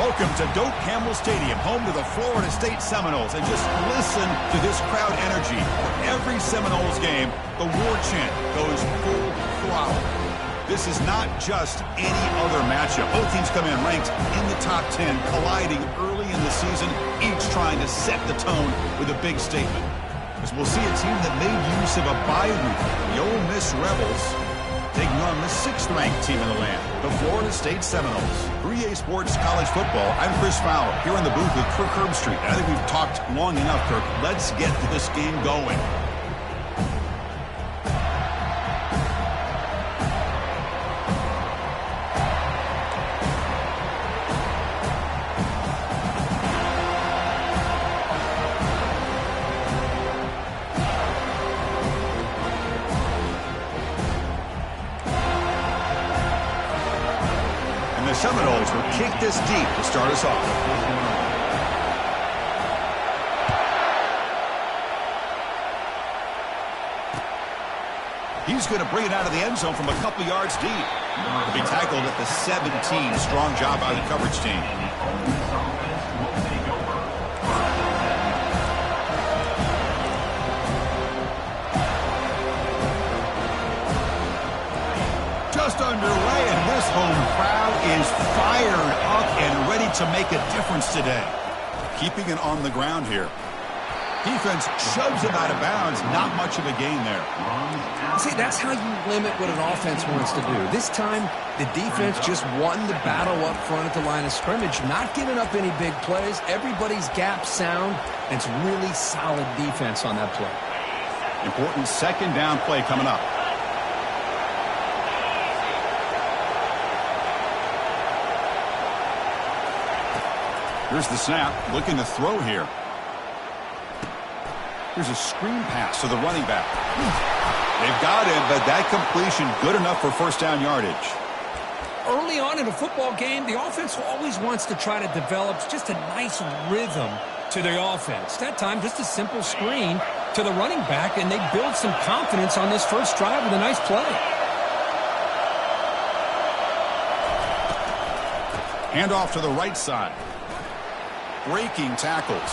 Welcome to Doak Campbell Stadium, home to the Florida State Seminoles. And just listen to this crowd energy. For every Seminoles game, the war chant goes full throttle. This is not just any other matchup. Both teams come in ranked in the top 10, colliding early in the season, each trying to set the tone with a big statement. As we'll see a team that made use of a bye week, the Ole Miss Rebels, taking on the 6th-ranked team in the land, the Florida State Seminoles. 3A Sports College Football, I'm Chris Fowler, here in the booth with Kirk Herbstreit. I think we've talked long enough, Kirk. Let's get this game going. The Seminoles will kick this deep to start us off. He's going to bring it out of the end zone from a couple yards deep. He'll be tackled at the 17. Strong job by the coverage team. Just underway, and this home crowd is fired up and ready to make a difference today. Keeping it on the ground here. Defense shoves him out of bounds. Not much of a gain there. See, that's how you limit what an offense wants to do. This time, the defense just won the battle up front at the line of scrimmage, not giving up any big plays. Everybody's gap sound, and it's really solid defense on that play. Important second down play coming up. Here's the snap, looking to throw here. Here's a screen pass to the running back. They've got him, but that completion good enough for first down yardage. Early on in a football game, the offense always wants to try to develop just a nice rhythm to the offense. That time, just a simple screen to the running back, and they build some confidence on this first drive with a nice play. Handoff to the right side. Breaking tackles.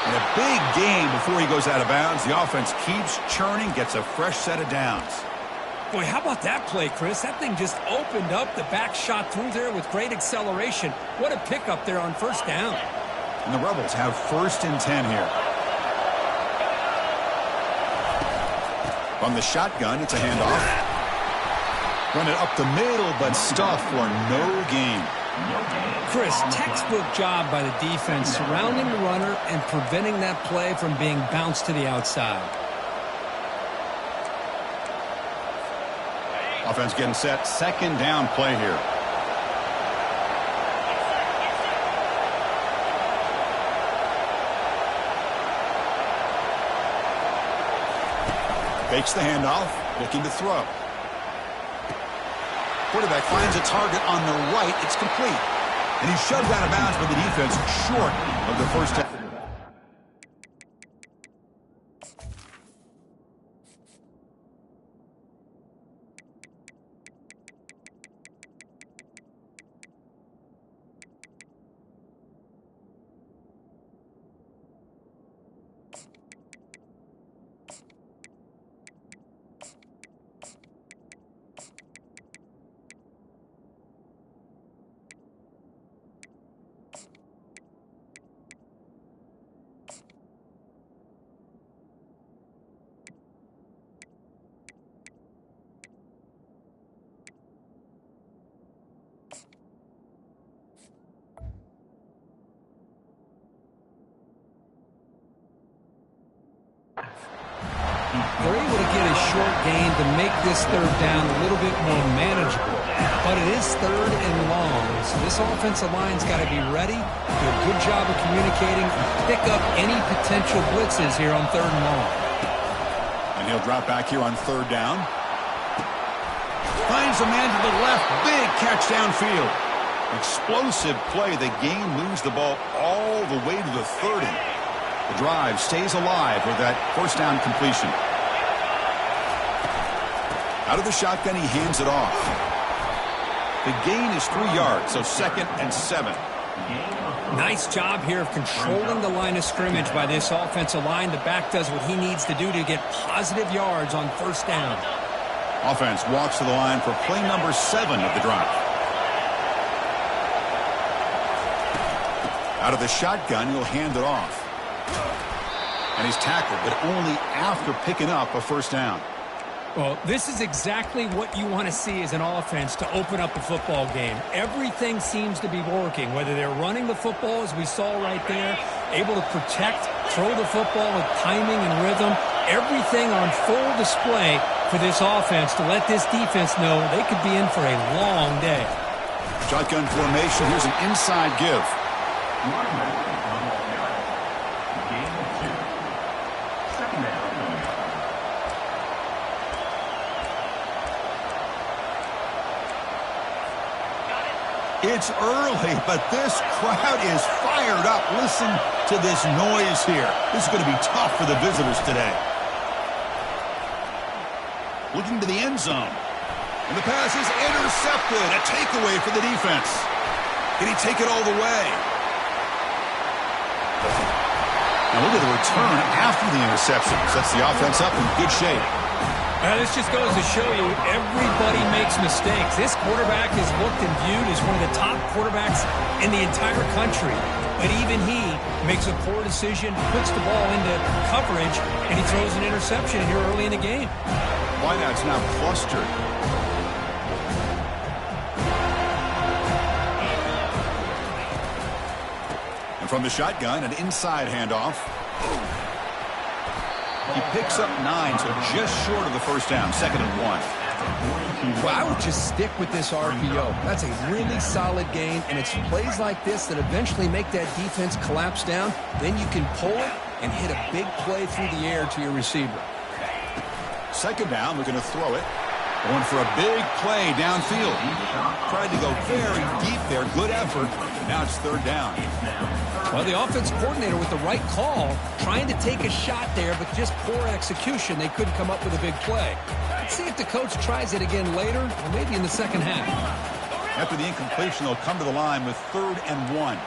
And a big gain before he goes out of bounds. The offense keeps churning, gets a fresh set of downs. Boy, how about that play, Chris? That thing just opened up. The back shot through there with great acceleration. What a pickup there on first down. And the Rebels have 1st and 10 here. From the shotgun, it's a handoff. Run it up the middle, but stuffed for no gain. Chris, textbook job by the defense surrounding the runner and preventing that play from being bounced to the outside. Offense getting set. Second down play here. Fakes the handoff, looking to throw. Quarterback finds a target on the right. It's complete. And he's shoved out of bounds by the defense short of the first down. short gain to make this third down a little bit more manageable. But it is third and long, so this offensive line's got to be ready, do a good job of communicating, and pick up any potential blitzes here on third and long. And he'll drop back here on third down. Finds a man to the left. Big catch downfield. Explosive play. The game moves the ball all the way to the 30. The drive stays alive with that first down completion. Out of the shotgun, he hands it off. The gain is 3 yards, so 2nd and 7. Nice job here of controlling the line of scrimmage by this offensive line. The back does what he needs to do to get positive yards on first down. Offense walks to the line for play number 7 of the drive. Out of the shotgun, he'll hand it off. And he's tackled, but only after picking up a first down. Well, this is exactly what you want to see as an offense to open up a football game. Everything seems to be working, whether they're running the football, as we saw right there, able to protect, throw the football with timing and rhythm, everything on full display for this offense to let this defense know they could be in for a long day. Shotgun formation. Here's an inside give. It's early, but this crowd is fired up. Listen to this noise here. This is going to be tough for the visitors today. Looking to the end zone. And the pass is intercepted. A takeaway for the defense. Can he take it all the way? Now look at the return after the interception. Sets the offense up in good shape. This just goes to show you everybody makes mistakes. This quarterback is looked and viewed as one of the top quarterbacks in the entire country. But even he makes a poor decision, puts the ball into coverage, and he throws an interception here early in the game. Wideout's now clustered. And from the shotgun, an inside handoff. He picks up 9, so just short of the first down, 2nd and 1. Well, I would just stick with this RPO. That's a really solid gain, and it's plays like this that eventually make that defense collapse down. Then you can pull it and hit a big play through the air to your receiver. 2nd down, we're going to throw it. Going for a big play downfield. Tried to go very deep there. Good effort. Now it's 3rd down. Well, the offense coordinator with the right call, trying to take a shot there, but just poor execution. They couldn't come up with a big play. Let's see if the coach tries it again later, or maybe in the second half. After the incompletion, they'll come to the line with 3rd and 1.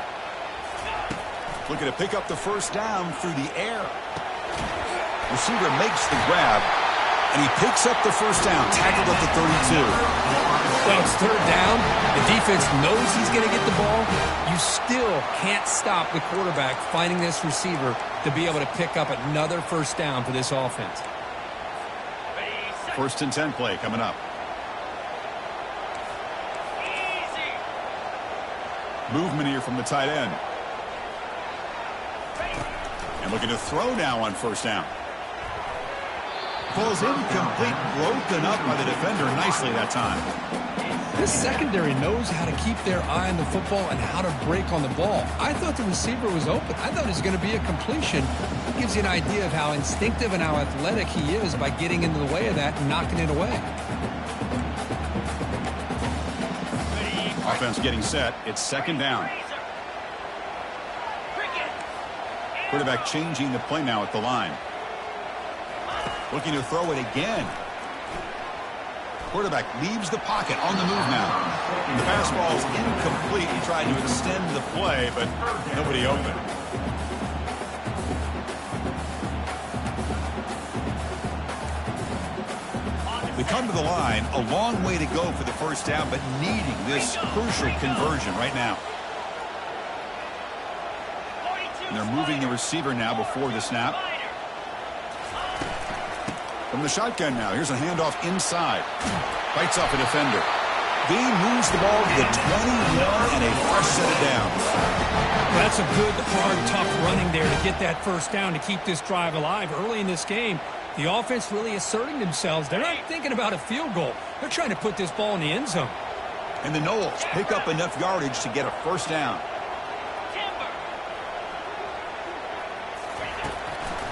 Looking to pick up the first down through the air. Receiver makes the grab, and he picks up the first down, tackled at the 32. Well, it's 3rd down. The defense knows he's going to get the ball. You still can't stop the quarterback finding this receiver to be able to pick up another first down for this offense. 1st and 10 play coming up. Movement here from the tight end. And looking to throw now on first down. Falls incomplete, broken up by the defender nicely that time. This secondary knows how to keep their eye on the football and how to break on the ball. I thought the receiver was open. I thought it was going to be a completion. It gives you an idea of how instinctive and how athletic he is by getting into the way of that and knocking it away. Offense getting set. It's 2nd down. Quarterback changing the play now at the line. Looking to throw it again. Quarterback leaves the pocket on the move now. The fastball is incomplete. He tried to extend the play, but nobody open. We come to the line, a long way to go for the first down, but needing this crucial conversion right now. And they're moving the receiver now before the snap. From the shotgun now, here's a handoff inside. Fights off a defender. Dean moves the ball to the 21 and a fresh set of downs. That's a good, hard, tough running there to get that first down to keep this drive alive. Early in this game, The offense really asserting themselves. They're not thinking about a field goal. They're trying to put this ball in the end zone. And the Noles pick up enough yardage to get a first down.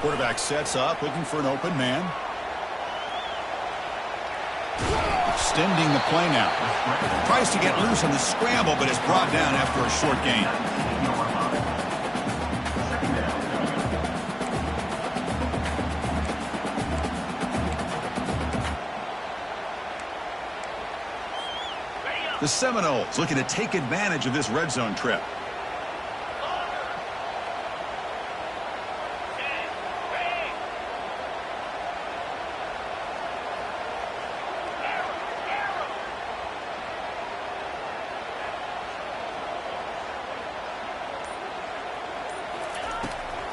Quarterback sets up, looking for an open man. Extending the play now. Tries to get loose on the scramble, but is brought down after a short gain. The Seminoles looking to take advantage of this red zone trip.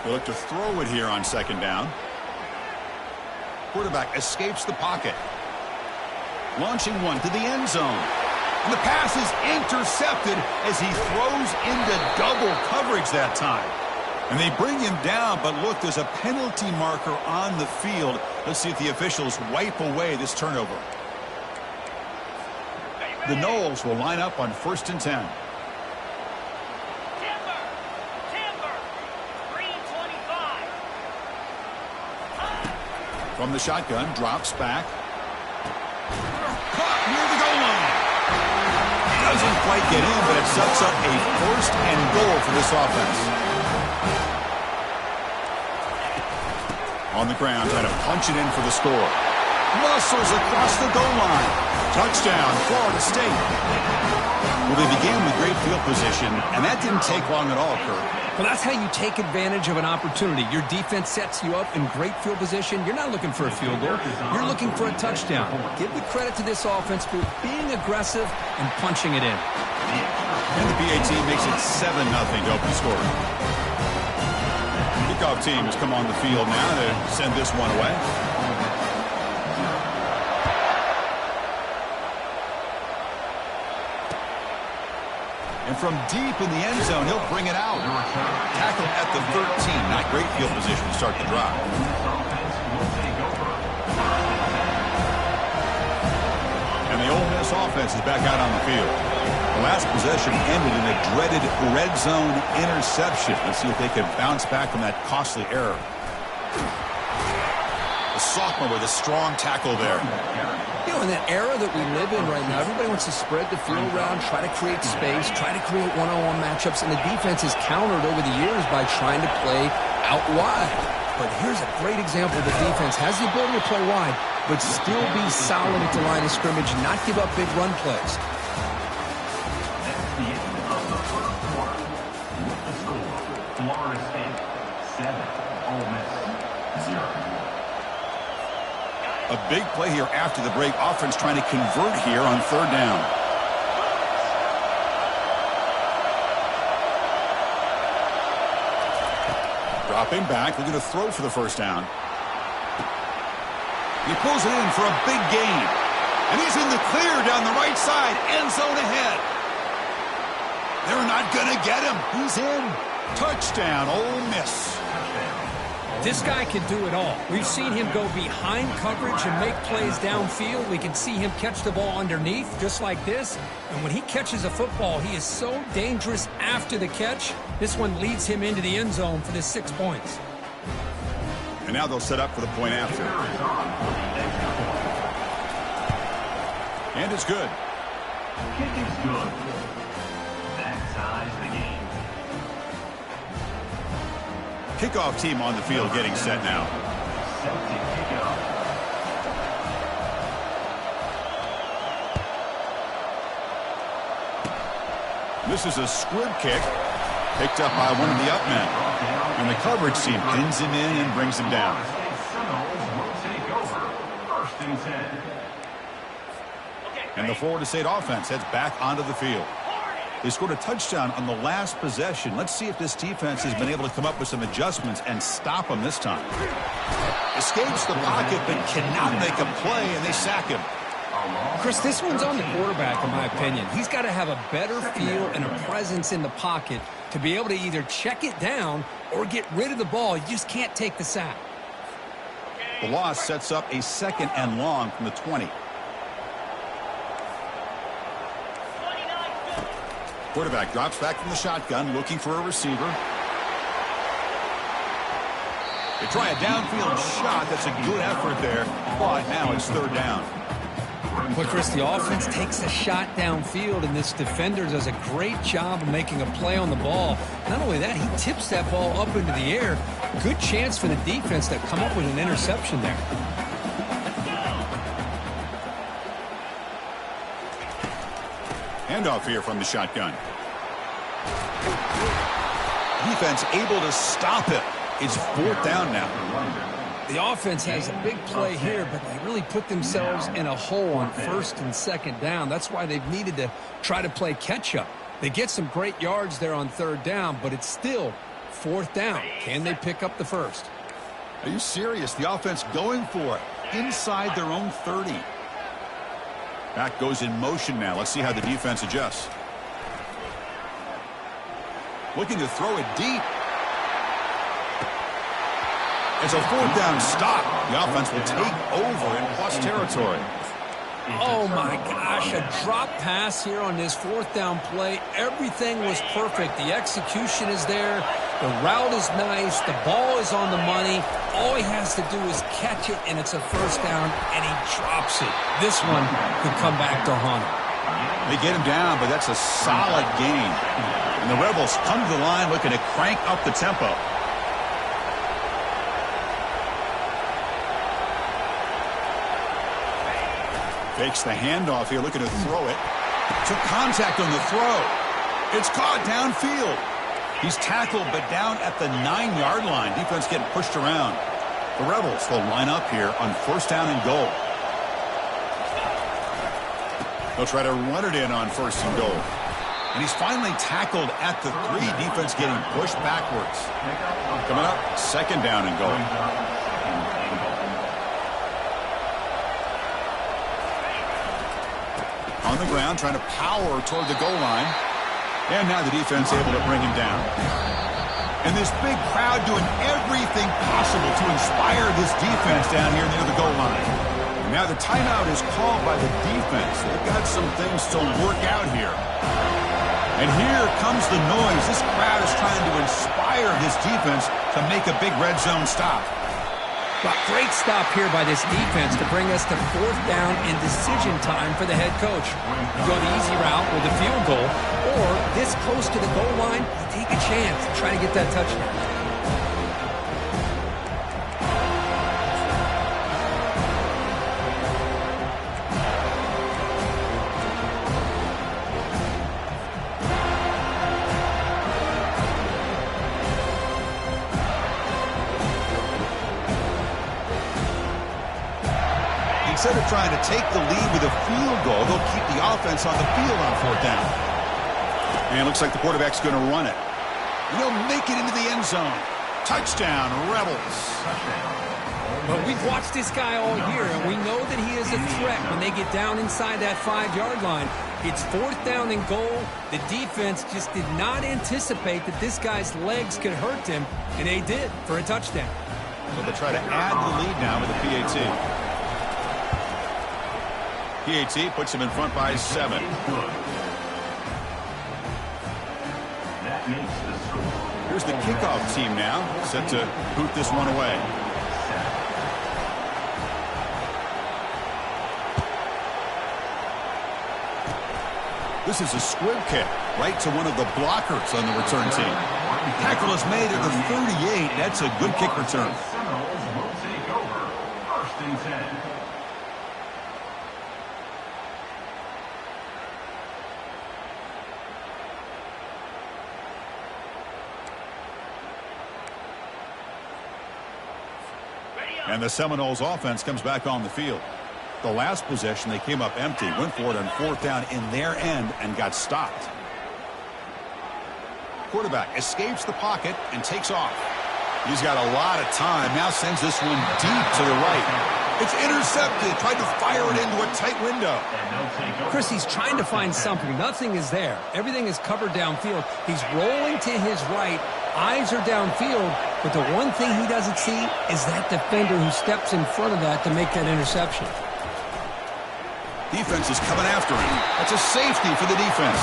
They look to throw it here on second down. Quarterback escapes the pocket. Launching one to the end zone. And the pass is intercepted as he throws into double coverage that time. And they bring him down, but look, there's a penalty marker on the field. Let's see if the officials wipe away this turnover. The Noles will line up on 1st and 10. From the shotgun, drops back. Caught near the goal line. Doesn't quite get in, but it sets up a 1st and goal for this offense. On the ground, trying to punch it in for the score. Muscles across the goal line. Touchdown, Florida State. Well, they began with great field position, and that didn't take long at all, Kirk. Well, that's how you take advantage of an opportunity. Your defense sets you up in great field position. You're not looking for a field goal. You're looking for a touchdown. Give the credit to this offense for being aggressive and punching it in. And the PAT makes it 7-0 to open scoring. Kickoff team has come on the field now to send this one away. And from deep in the end zone, he'll bring it out. Tackle at the 13. Not great field position to start the drive. And the Ole Miss offense is back out on the field. The last possession ended in a dreaded red zone interception. Let's see if they can bounce back from that costly error. The sophomore with a strong tackle there. You know, in that era that we live in right now, everybody wants to spread the field around, try to create space, try to create one-on-one matchups, and the defense has countered over the years by trying to play out wide. But here's a great example. The defense has the ability to play wide, but still be solid at the line of scrimmage, not give up big run plays. Florida State 7, Ole Miss 0. A big play here after the break. Offense trying to convert here on 3rd down. Dropping back, looking to throw for the first down. He pulls it in for a big gain. And he's in the clear down the right side. End zone ahead. They're not going to get him. He's in. Touchdown, Ole Miss. This guy can do it all. We've seen him go behind coverage and make plays downfield. We can see him catch the ball underneath, just like this. And when he catches a football, he is so dangerous after the catch. This one leads him into the end zone for the 6 points. And now they'll set up for the point after. And it's good. Kick is good. That ties the game. Kickoff team on the field getting set now. This is a squib kick picked up by one of the up men. And the coverage team pins him in and brings him down. And the Florida State offense heads back onto the field. They scored a touchdown on the last possession. Let's see if this defense has been able to come up with some adjustments and stop them this time. Escapes the pocket, but cannot make a play, and they sack him. Chris, this one's on the quarterback, in my opinion. He's got to have a better feel and a presence in the pocket to be able to either check it down or get rid of the ball. You just can't take the sack. The loss sets up a 2nd and long from the 20. Quarterback drops back from the shotgun, looking for a receiver. They try a downfield shot. That's a good effort there, but now it's 3rd down. But Chris, the offense takes a shot downfield, and this defender does a great job of making a play on the ball. Not only that, he tips that ball up into the air. Good chance for the defense to come up with an interception there. Handoff here from the shotgun. Defense able to stop it. It's 4th down now. The offense has a big play here, but they really put themselves in a hole on 1st and 2nd down. That's why they've needed to try to play catch-up. They get some great yards there on 3rd down, but it's still 4th down. Can they pick up the 1st? Are you serious? The offense going for it inside their own 30. Back goes in motion now. Let's see how the defense adjusts. Looking to throw it deep. It's a 4th down stop. The offense will take over in plus territory. Oh, my gosh, a drop pass here on this 4th down play. Everything was perfect. The execution is there. The route is nice. The ball is on the money. All he has to do is catch it, and it's a 1st down, and he drops it. This one could come back to haunt him. They get him down, but that's a solid gain. And the Rebels come to the line looking to crank up the tempo. Fakes the handoff here, looking to throw it. Took contact on the throw. It's caught downfield. He's tackled, but down at the 9-yard line. Defense getting pushed around. The Rebels will line up here on 1st down and goal. They'll try to run it in on 1st and goal. And he's finally tackled at the 3. Defense getting pushed backwards. Coming up, 2nd down and goal. On the ground, trying to power toward the goal line. And now the defense able to bring him down. And this big crowd doing everything possible to inspire this defense down here near the goal line. And now the timeout is called by the defense. They've got some things to work out here. And here comes the noise. This crowd is trying to inspire this defense to make a big red zone stop. But great stop here by this defense to bring us to 4th down and decision time for the head coach. You go the easy route with a field goal, or this close to the goal line, you take a chance to try to get that touchdown. Instead of trying to take the lead with a field goal, they'll keep the offense on the field on 4th down. And it looks like the quarterback's going to run it. And he'll make it into the end zone. Touchdown, Rebels. But we've watched this guy all year, and we know that he is a threat when they get down inside that 5-yard line. It's 4th down and goal. The defense just did not anticipate that this guy's legs could hurt him, and they did for a touchdown. So they'll try to add the lead now with the PAT. PAT puts him in front by 7. Here's the kickoff team now, set to boot this one away. This is a squib kick right to one of the blockers on the return team. Tackle is made at the 38. That's a good kick return. Seminoles will take over 1st and 10. And the Seminoles offense comes back on the field. The last possession, they came up empty, went for it on 4th down in their end and got stopped. Quarterback escapes the pocket and takes off. He's got a lot of time. Now sends this one deep to the right. It's intercepted. Tried to fire it into a tight window. Chris, he's trying to find something. Nothing is there. Everything is covered downfield. He's rolling to his right. Eyes are downfield. But the one thing he doesn't see is that defender who steps in front of that to make that interception. Defense is coming after him. That's a safety for the defense.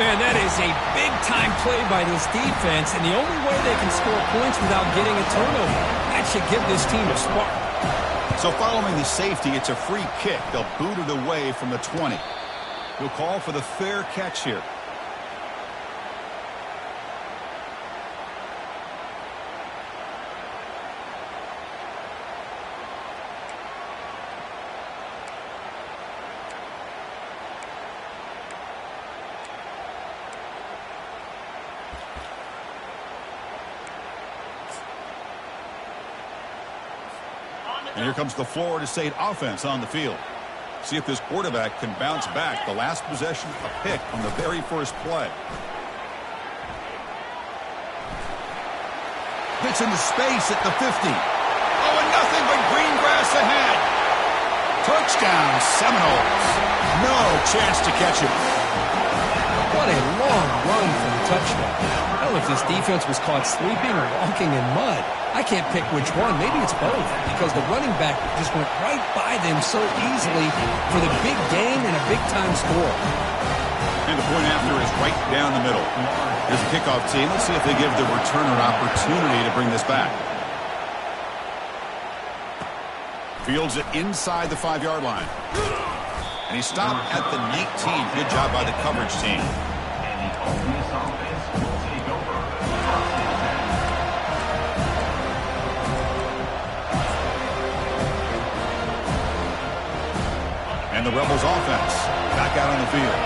Man, that is a big-time play by this defense, and the only way they can score points without getting a turnover. That should give this team a spark. So following the safety, it's a free kick. They'll boot it away from the 20. He'll call for the fair catch here. And here comes the Florida State offense on the field. See if this quarterback can bounce back. The last possession, a pick on the very first play. Hits into space at the 50. Oh, and nothing but green grass ahead. Touchdown, Seminoles. No chance to catch him. What a long run for the touchdown. I don't know if this defense was caught sleeping or walking in mud. I can't pick which one. Maybe it's both, because the running back just went right by them so easily for the big gain and a big-time score. And the point after is right down the middle. Here's a kickoff team. Let's see if they give the returner an opportunity to bring this back. Fields it inside the 5-yard line. And he stopped at the 19. Good job by the coverage team. And the Ole Miss offense will take over. And the Rebels offense back out on the field.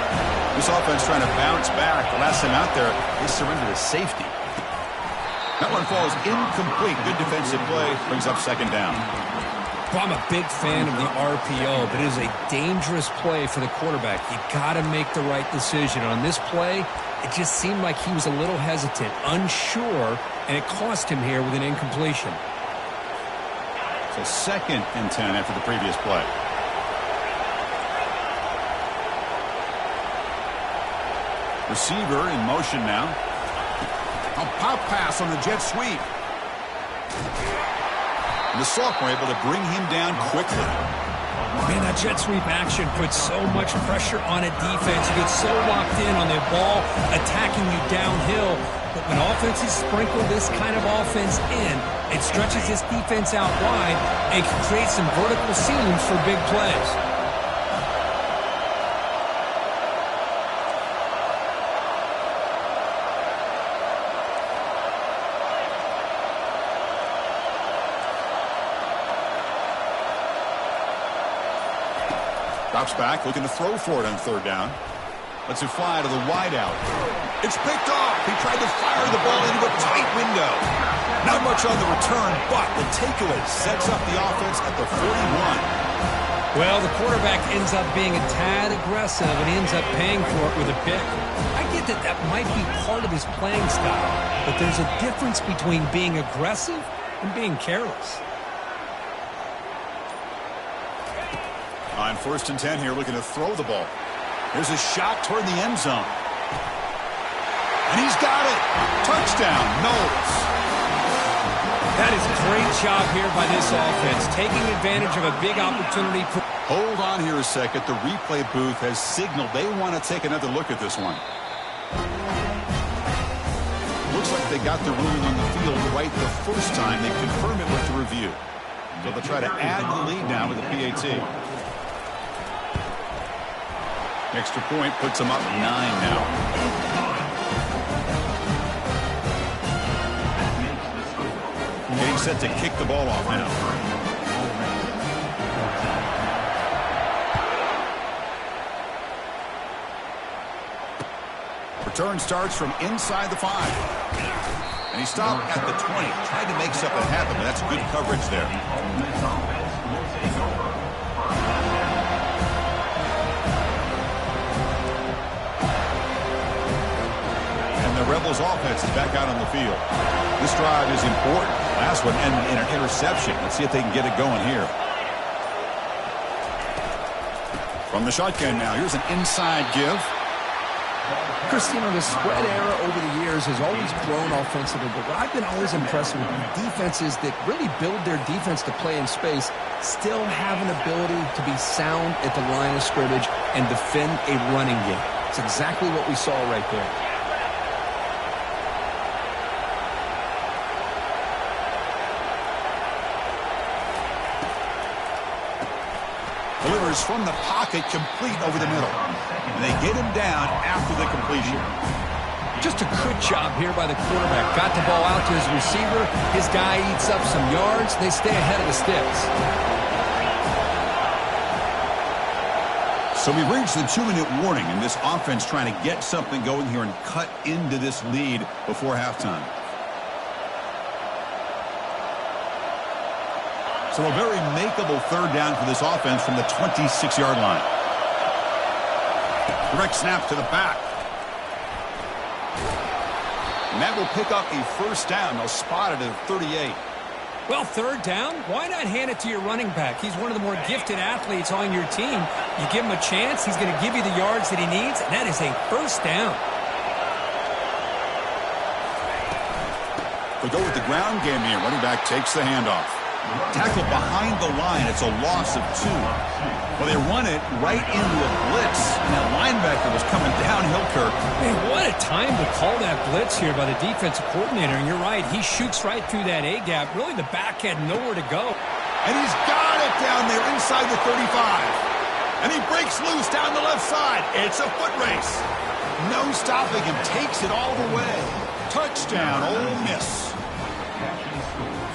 This offense trying to bounce back. The last time out there, they surrendered a safety. That one falls incomplete. Good defensive play. Brings up second down. Well, I'm a big fan of the RPO, but it is a dangerous play for the quarterback. You got to make the right decision. On this play, it just seemed like he was a little hesitant, unsure, and it cost him here with an incompletion. So 2nd and 10 after the previous play. Receiver in motion now. A pop pass on the jet sweep. And the sophomore able to bring him down quickly. Man, that jet sweep action puts so much pressure on a defense. You get so locked in on the ball attacking you downhill. But when offenses sprinkle this kind of offense in, it stretches this defense out wide and can create some vertical seams for big plays. Drops back, looking to throw for it on 3rd down. Lets it fly to the wideout. It's picked off. He tried to fire the ball into a tight window. Not much on the return, but the takeaway sets up the offense at the 41. Well, the quarterback ends up being a tad aggressive, and he ends up paying for it with a pick. I get that that might be part of his playing style, but there's a difference between being aggressive and being careless. On 1st and 10 here, looking to throw the ball. There's a shot toward the end zone. And he's got it. Touchdown, Knowles. That is a great job here by this offense, taking advantage of a big opportunity. Hold on here a second. The replay booth has signaled they want to take another look at this one. Looks like they got the ruling on the field right the first time. They confirmed it with the review. So they'll try to add to the lead now with the PAT. Extra point puts them up 9 now. Getting set to kick the ball off now. Return starts from inside the 5. And he stopped at the 20. Tried to make something happen, but that's good coverage there. The Rebels offense is back out on the field. This drive is important. Last one ended in an interception. Let's see if they can get it going here. From the shotgun now, here's an inside give. Christine, the spread era over the years has always grown offensively, but what I've been always impressed with defenses that really build their defense to play in space still have an ability to be sound at the line of scrimmage and defend a running game. It's exactly what we saw right there. Delivers from the pocket, complete over the middle. And they get him down after the completion. Just a good job here by the quarterback. Got the ball out to his receiver. His guy eats up some yards. They stay ahead of the sticks. So we've reached the 2-minute warning, and this offense trying to get something going here and cut into this lead before halftime. So a very makeable third down for this offense from the 26-yard line. Direct snap to the back. And that will pick up a first down. They'll spot it at 38. Well, third down, why not hand it to your running back? He's one of the more gifted athletes on your team. You give him a chance, he's going to give you the yards that he needs, and that is a first down. They go with the ground game here. Running back takes the handoff. Tackle behind the line. It's a loss of 2. Well, they run it right into a blitz. And that linebacker was coming downhill, Kirk. Man, what a time to call that blitz here by the defensive coordinator. And you're right, he shoots right through that A-gap. Really, the back had nowhere to go. And he's got it down there inside the 35. And he breaks loose down the left side. It's a foot race. No stopping him. Takes it all the way. Touchdown, Ole Miss.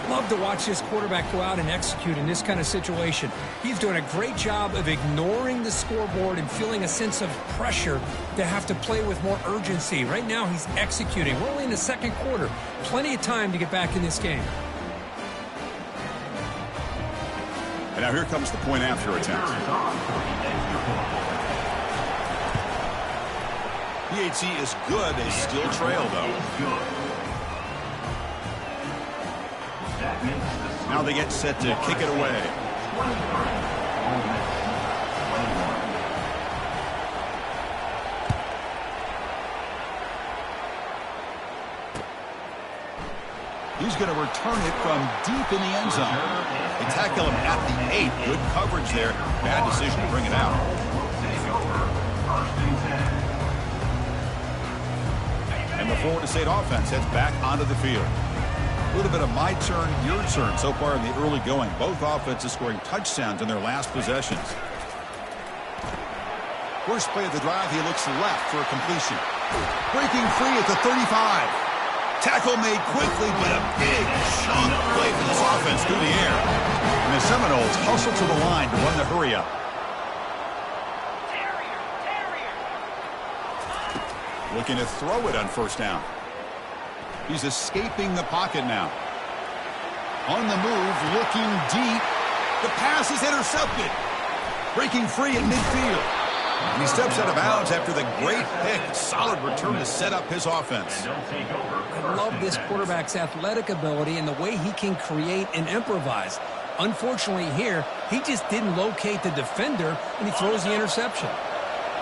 Love to watch this quarterback go out and execute in this kind of situation. He's doing a great job of ignoring the scoreboard and feeling a sense of pressure to have to play with more urgency. Right now, he's executing. We're only in the second quarter. Plenty of time to get back in this game. And now here comes the point after attempt. PAT is good. They still trail, though. Now they get set to kick it away. He's going to return it from deep in the end zone. They tackle him at the 8. Good coverage there. Bad decision to bring it out. And the Florida State offense heads back onto the field. A little bit of my turn, your turn so far in the early going. Both offenses scoring touchdowns in their last possessions. First play of the drive, he looks left for a completion. Breaking free at the 35. Tackle made quickly, but a big chunk play for this offense through the air. And the Seminoles hustle to the line to run the hurry up. Looking to throw it on first down. He's escaping the pocket now. On the move, looking deep. The pass is intercepted. Breaking free at midfield. And he steps out of bounds after the great pick. Solid return to set up his offense. I love this quarterback's athletic ability and the way he can create and improvise. Unfortunately here, he just didn't locate the defender, and he throws the interception.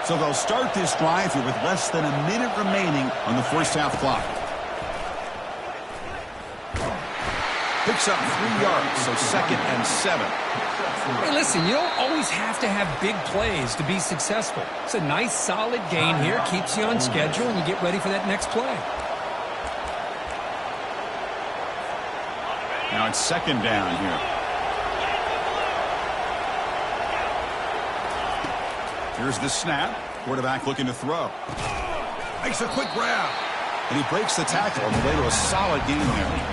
So they'll start this drive here with less than a minute remaining on the first half clock. Picks up 3 yards, so 2nd and 7. Hey, listen, you don't always have to have big plays to be successful. It's a nice, solid gain here. Keeps you on schedule, and you get ready for that next play. Now it's 2nd down here. Here's the snap. Quarterback looking to throw. Makes a quick grab. And he breaks the tackle on the way to a solid game there.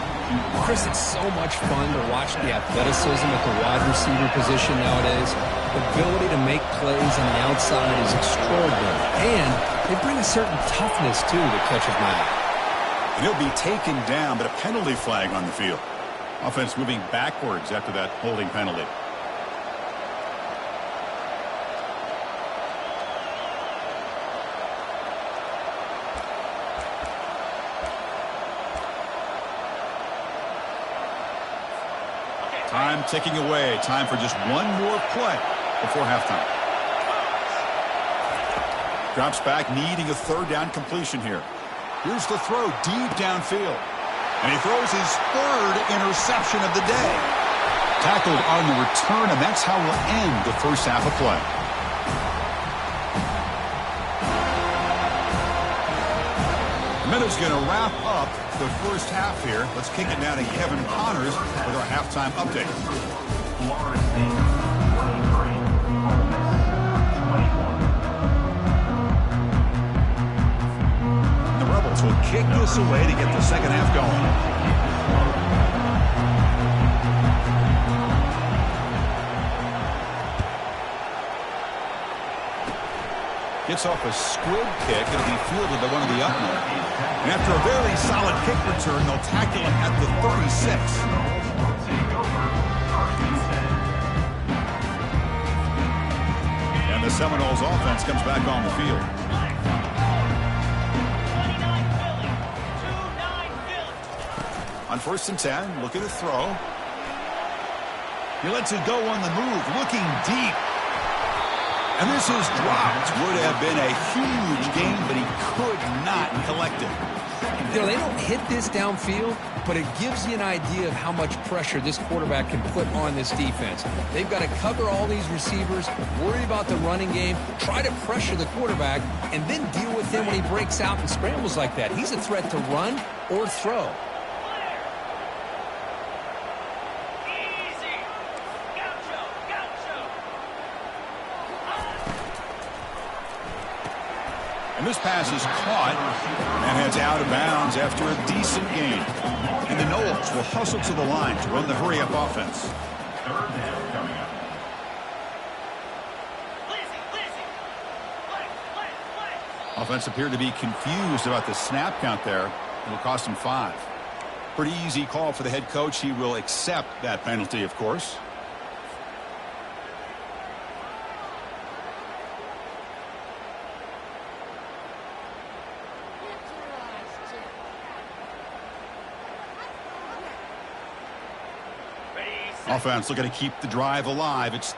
Chris, it's so much fun to watch the athleticism at the wide receiver position nowadays. The ability to make plays on the outside is extraordinary. And they bring a certain toughness, too, that catches my eye. And he'll be taken down, but a penalty flag on the field. Offense moving backwards after that holding penalty. Time ticking away. Time for just one more play before halftime. Drops back, needing a third down completion here. Here's the throw deep downfield. And he throws his third interception of the day. Tackled on the return, and that's how we'll end the first half of play. Minute's going to wrap up the first half here. Let's kick it now to Kevin Connors with our halftime update. Florida State 23, Ole Miss 21. The Rebels will kick this away to get the second half going. Gets off a squib kick. It'll be fielded by one of the upmen. And after a very solid kick return, they'll tackle him at the 36. And the Seminoles offense comes back on the field. On 1st and 10, look at the throw. He lets it go on the move, looking deep. And this is dropped. Would have been a huge gain, but he could not collect it. You know, they don't hit this downfield, but it gives you an idea of how much pressure this quarterback can put on this defense. They've got to cover all these receivers, worry about the running game, try to pressure the quarterback, and then deal with him when he breaks out and scrambles like that. He's a threat to run or throw. And this pass is caught and heads out of bounds after a decent gain. And the Noles will hustle to the line to run the hurry-up offense. Third down coming up. Offense appeared to be confused about the snap count there. It'll cost him 5. Pretty easy call for the head coach. He will accept that penalty, of course. Offense looking to keep the drive alive. It's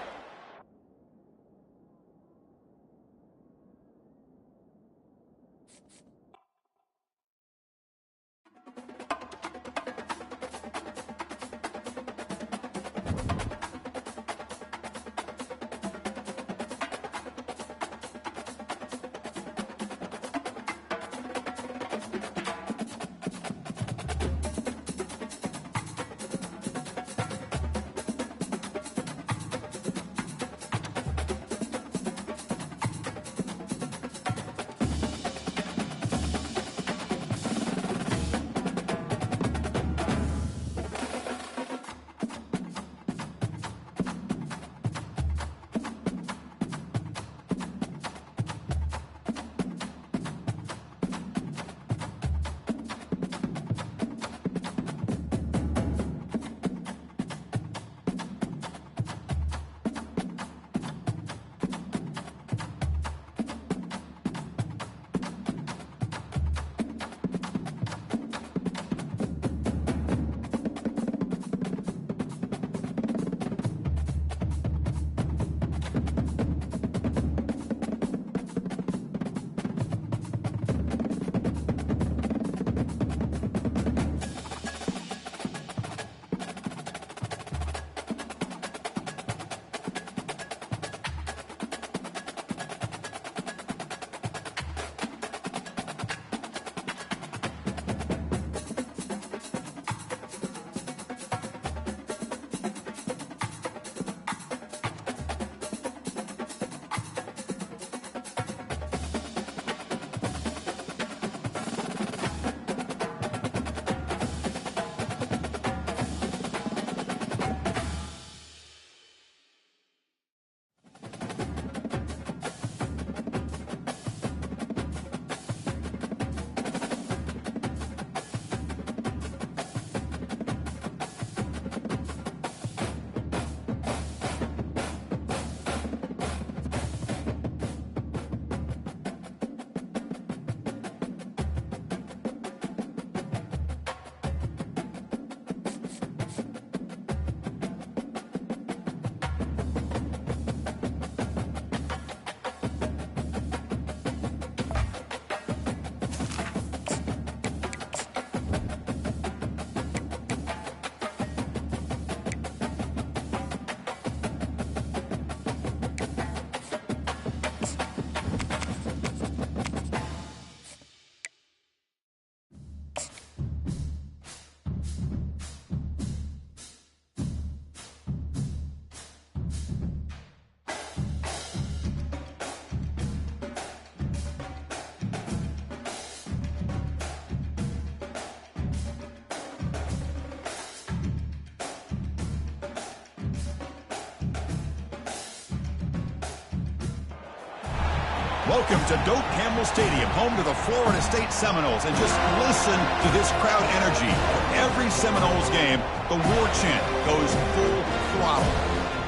Welcome to Doak Campbell Stadium, home to the Florida State Seminoles. And just listen to this crowd energy. Every Seminoles game, the war chant goes full throttle.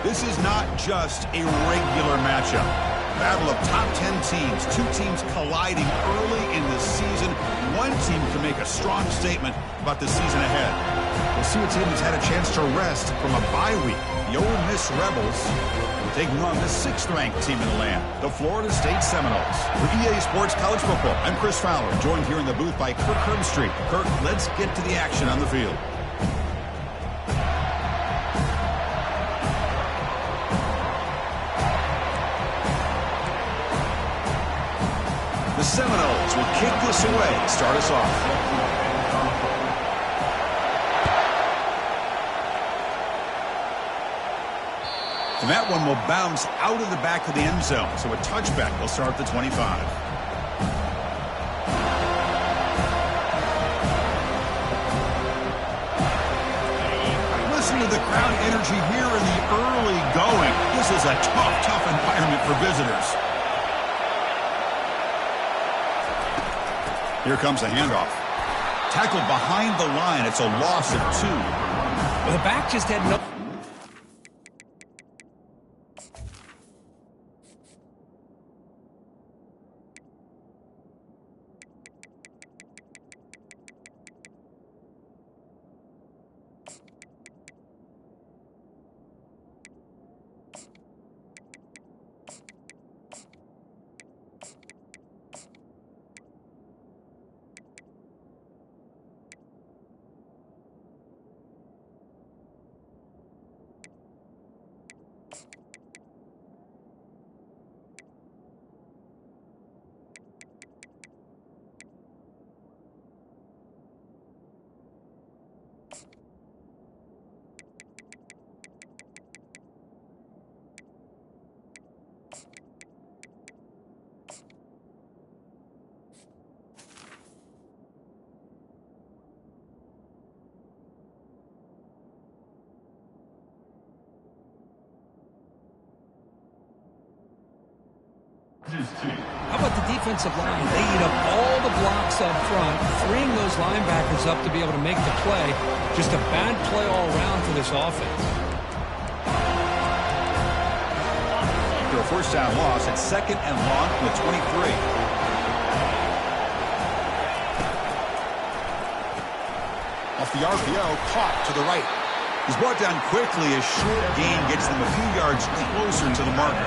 This is not just a regular matchup. Battle of top 10 teams, two teams colliding early in the season. One team can make a strong statement about the season ahead. We'll see what team has had a chance to rest from a bye week. The Ole Miss Rebels taking on the 6th-ranked team in the land, the Florida State Seminoles. For EA Sports College Football, I'm Chris Fowler, joined here in the booth by Kirk Herbstreit. Kirk, let's get to the action on the field. The Seminoles will kick this away, start us off. And that one will bounce out of the back of the end zone. So a touchback will start at the 25. Listen to the crowd energy here in the early going. This is a tough environment for visitors. Here comes the handoff. Tackled behind the line. It's a loss of 2. Well, the back just had no... How about the defensive line? They eat up all the blocks up front, freeing those linebackers up to be able to make the play. Just a bad play all around for this offense. After a first down loss, it's 2nd and long from the 23. Off the RPO, caught to the right. He's brought down quickly. A short gain gets them a few yards closer to the marker.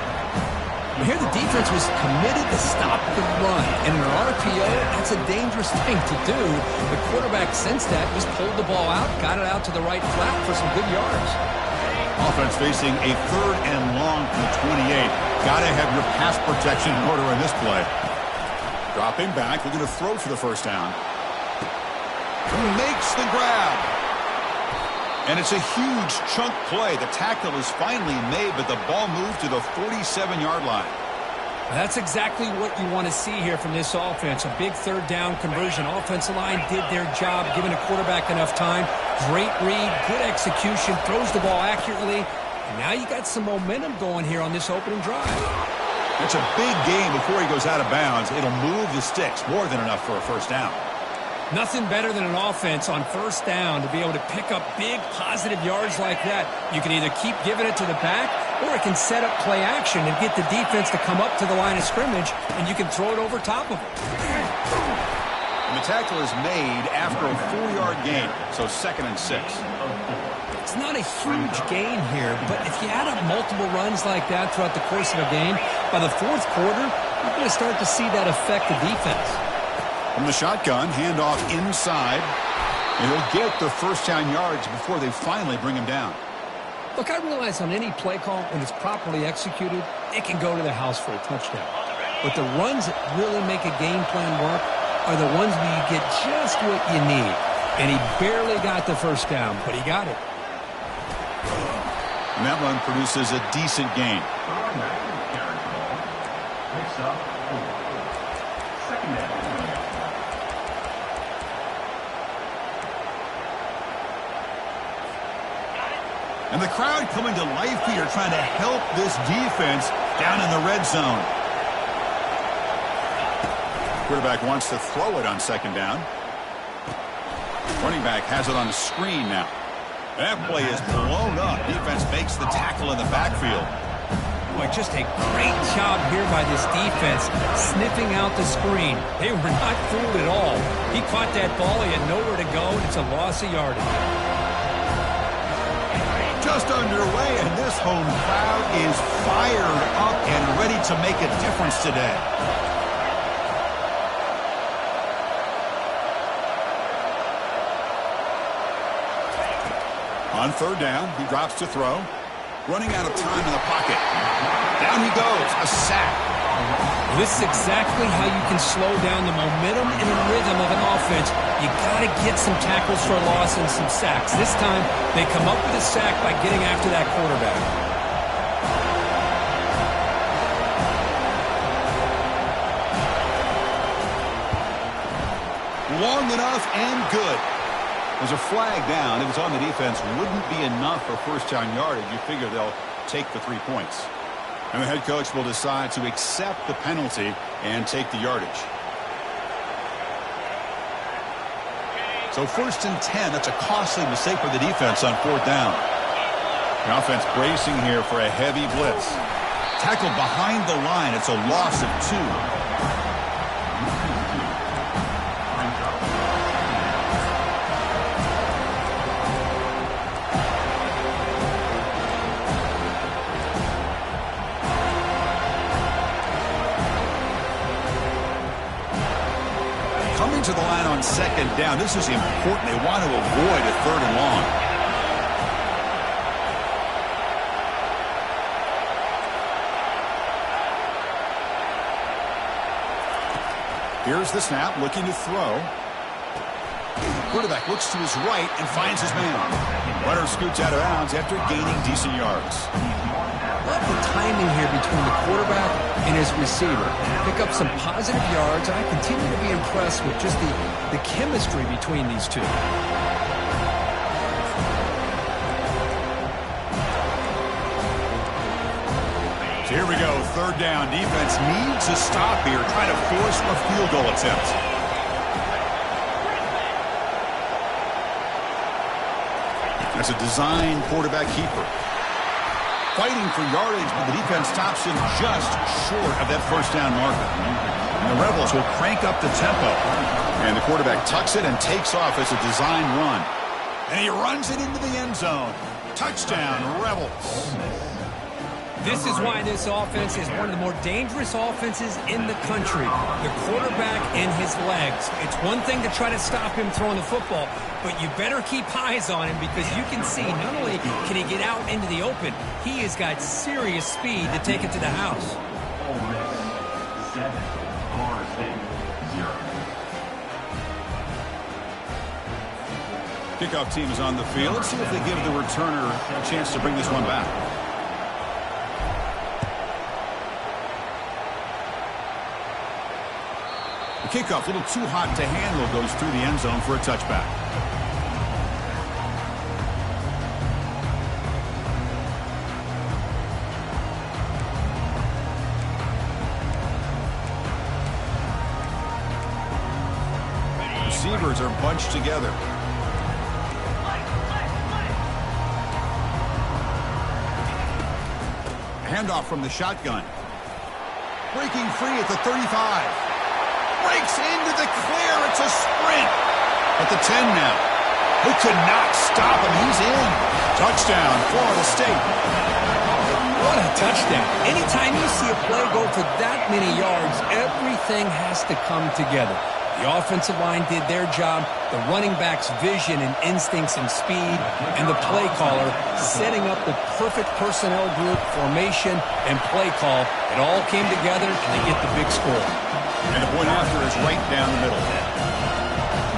Here the defense was committed to stop the run. And in an RPO, that's a dangerous thing to do. The quarterback sensed that, just pulled the ball out, got it out to the right flat for some good yards. Offense facing a 3rd and long from the 28. Got to have your pass protection in order in this play. Dropping back, looking to throw for the first down. Makes the grab. And it's a huge chunk play. The tackle is finally made, but the ball moved to the 47-yard line. That's exactly what you want to see here from this offense. A big 3rd down conversion. Offensive line did their job, giving the quarterback enough time. Great read, good execution, throws the ball accurately. And now you got some momentum going here on this opening drive. It's a big game before he goes out of bounds. It'll move the sticks, more than enough for a first down. Nothing better than an offense on first down to be able to pick up big positive yards like that. You can either keep giving it to the back, or it can set up play action and get the defense to come up to the line of scrimmage, and you can throw it over top of it. And the tackle is made after a 4-yard gain, so 2nd and 6. It's not a huge gain here, but if you add up multiple runs like that throughout the course of a game, by the 4th quarter, you're going to start to see that affect the defense. From the shotgun, handoff inside. And he'll get the first down yards before they finally bring him down. Look, I realize on any play call, when it's properly executed, it can go to the house for a touchdown. But the runs that really make a game plan work are the ones where you get just what you need. And he barely got the first down, but he got it. And that run produces a decent gain. Picks up 4. 2nd down. And the crowd coming to life here, trying to help this defense down in the red zone. Quarterback wants to throw it on second down. Running back has it on a screen now. That play is blown up. Defense makes the tackle in the backfield. Boy, just a great job here by this defense, sniffing out the screen. They were not fooled at all. He caught that ball. He had nowhere to go, and it's a loss of yardage. Just underway, and this home crowd is fired up and ready to make a difference today. On third down, he drops to throw. Running out of time in the pocket. Down he goes, a sack. This is exactly how you can slow down the momentum and the rhythm of an offense. You got to get some tackles for a loss and some sacks. This time, they come up with a sack by getting after that quarterback. Long enough and good. There's a flag down. If it's on the defense, wouldn't be enough for first-down yardage. You figure they'll take the 3 points. And the head coach will decide to accept the penalty and take the yardage. So 1st and 10, that's a costly mistake for the defense on 4th down. The offense bracing here for a heavy blitz. Tackled behind the line. It's a loss of 2. Coming to the line on 2nd down. This is important. They want to avoid a 3rd and long. Here's the snap, looking to throw. Quarterback looks to his right and finds his man. Runner scoots out of bounds after gaining decent yards. Love the timing here between the quarterback and his receiver. Pick up some positive yards. I continue to be impressed with just the chemistry between these two. So here we go, 3rd down. Defense needs a stop here, trying to force a field goal attempt. That's a design quarterback keeper. Fighting for yardage, but the defense stops him just short of that 1st down marker. And the Rebels will crank up the tempo. And the quarterback tucks it and takes off as a design run. And he runs it into the end zone. Touchdown, Rebels. This is why this offense is one of the more dangerous offenses in the country. The quarterback and his legs. It's one thing to try to stop him throwing the football, but you better keep eyes on him because you can see not only can he get out into the open, he has got serious speed to take it to the house. Ole Miss 7, Florida State 0. Kickoff team is on the field. Let's see if they give the returner a chance to bring this one back. The kickoff, a little too hot to handle, goes through the end zone for a touchback. Receivers are bunched together. Handoff from the shotgun. Breaking free at the 35. Breaks into the clear. It's a sprint. At the 10 now. Who could not stop him? He's in. Touchdown, Florida State. What a touchdown. Anytime you see a play go for that many yards, everything has to come together. The offensive line did their job, the running back's vision and instincts and speed, and the play caller setting up the perfect personnel group, formation, and play call. It all came together, and they get the big score. And the point after is right down the middle.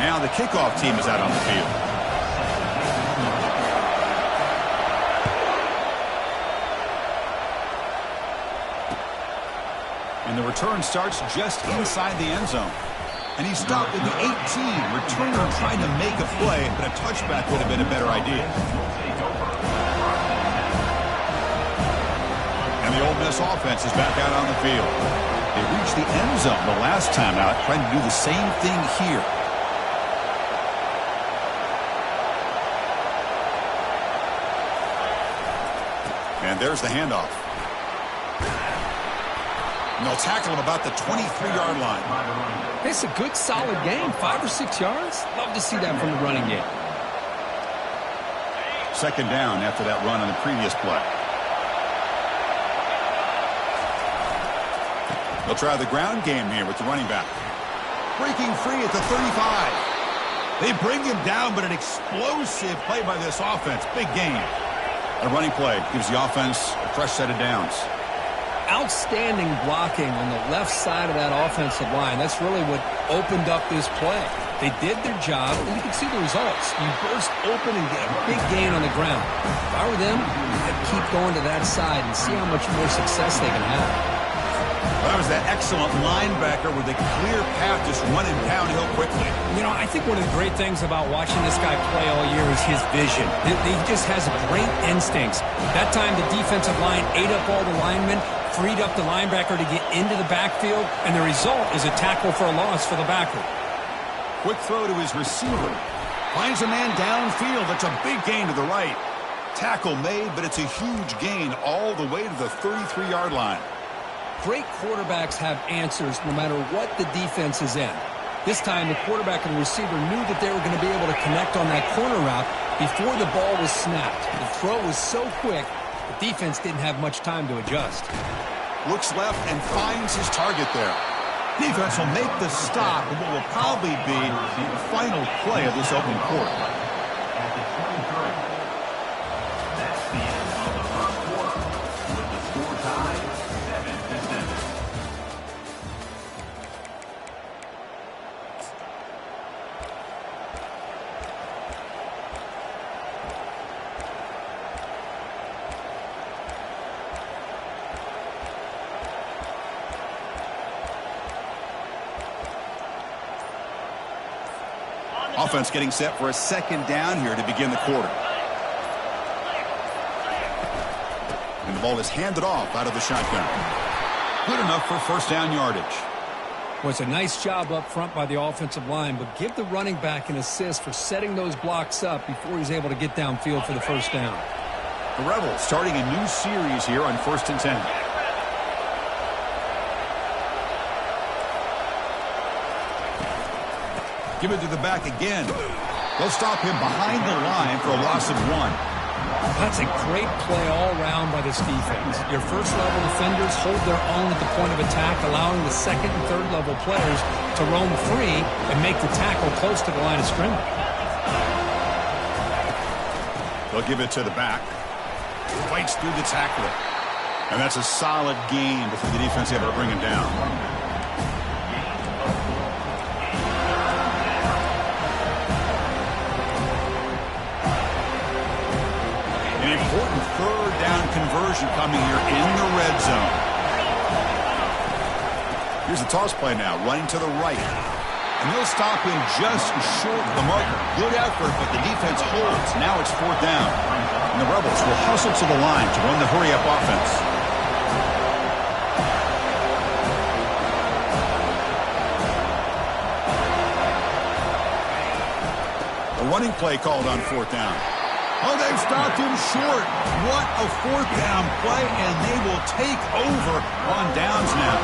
Now the kickoff team is out on the field. And the return starts just inside the end zone. And he stopped at the 18. Returner trying to make a play, but a touchback would have been a better idea. And the Ole Miss offense is back out on the field. They reached the end zone the last time out, trying to do the same thing here. And there's the handoff. And they'll tackle him about the 23-yard line. It's a good, solid game. 5 or 6 yards. Love to see that from the running game. Second down after that run on the previous play. They'll try the ground game here with the running back. Breaking free at the 35. They bring him down, but an explosive play by this offense. Big gain. A running play gives the offense a fresh set of downs. Outstanding blocking on the left side of that offensive line. That's really what opened up this play. They did their job, and you can see the results. You burst open and get a big gain on the ground. If I were them, I'd keep going to that side and see how much more success they can have. Well, that was that excellent linebacker with a clear path just running downhill quickly. You know, I think one of the great things about watching this guy play all year is his vision. He just has great instincts. That time the defensive line ate up all the linemen, freed up the linebacker to get into the backfield, and the result is a tackle for a loss for the backer. Quick throw to his receiver. Finds a man downfield. That's a big gain to the right. Tackle made, but it's a huge gain all the way to the 33-yard line. Great quarterbacks have answers no matter what the defense is in. This time, the quarterback and the receiver knew that they were going to be able to connect on that corner route before the ball was snapped. The throw was so quick, the defense didn't have much time to adjust. Looks left and finds his target there. Defense will make the stop in what will probably be the final play of this open quarter. At the 23. That's the end of the first quarter, with the score tied 7-7. Offense getting set for a second down here to begin the quarter. And the ball is handed off out of the shotgun. Good enough for first down yardage. Well, it's a nice job up front by the offensive line, but give the running back an assist for setting those blocks up before he's able to get downfield for the first down. The Rebels starting a new series here on 1st and 10. Give it to the back again. They'll stop him behind the line for a loss of 1. That's a great play all around by this defense. Your first-level defenders hold their own at the point of attack, allowing the second and third-level players to roam free and make the tackle close to the line of scrimmage. They'll give it to the back. Fights through the tackler. And that's a solid gain before the defense able to bring him down. Important third down conversion coming here in the red zone. Here's the toss play now, running to the right. And they'll stop him just short of the marker. Good effort, but the defense holds. Now it's 4th down. And the Rebels will hustle to the line to run the hurry-up offense. A running play called on 4th down. Oh, they've stopped him short. What a 4th down play, and they will take over on downs now.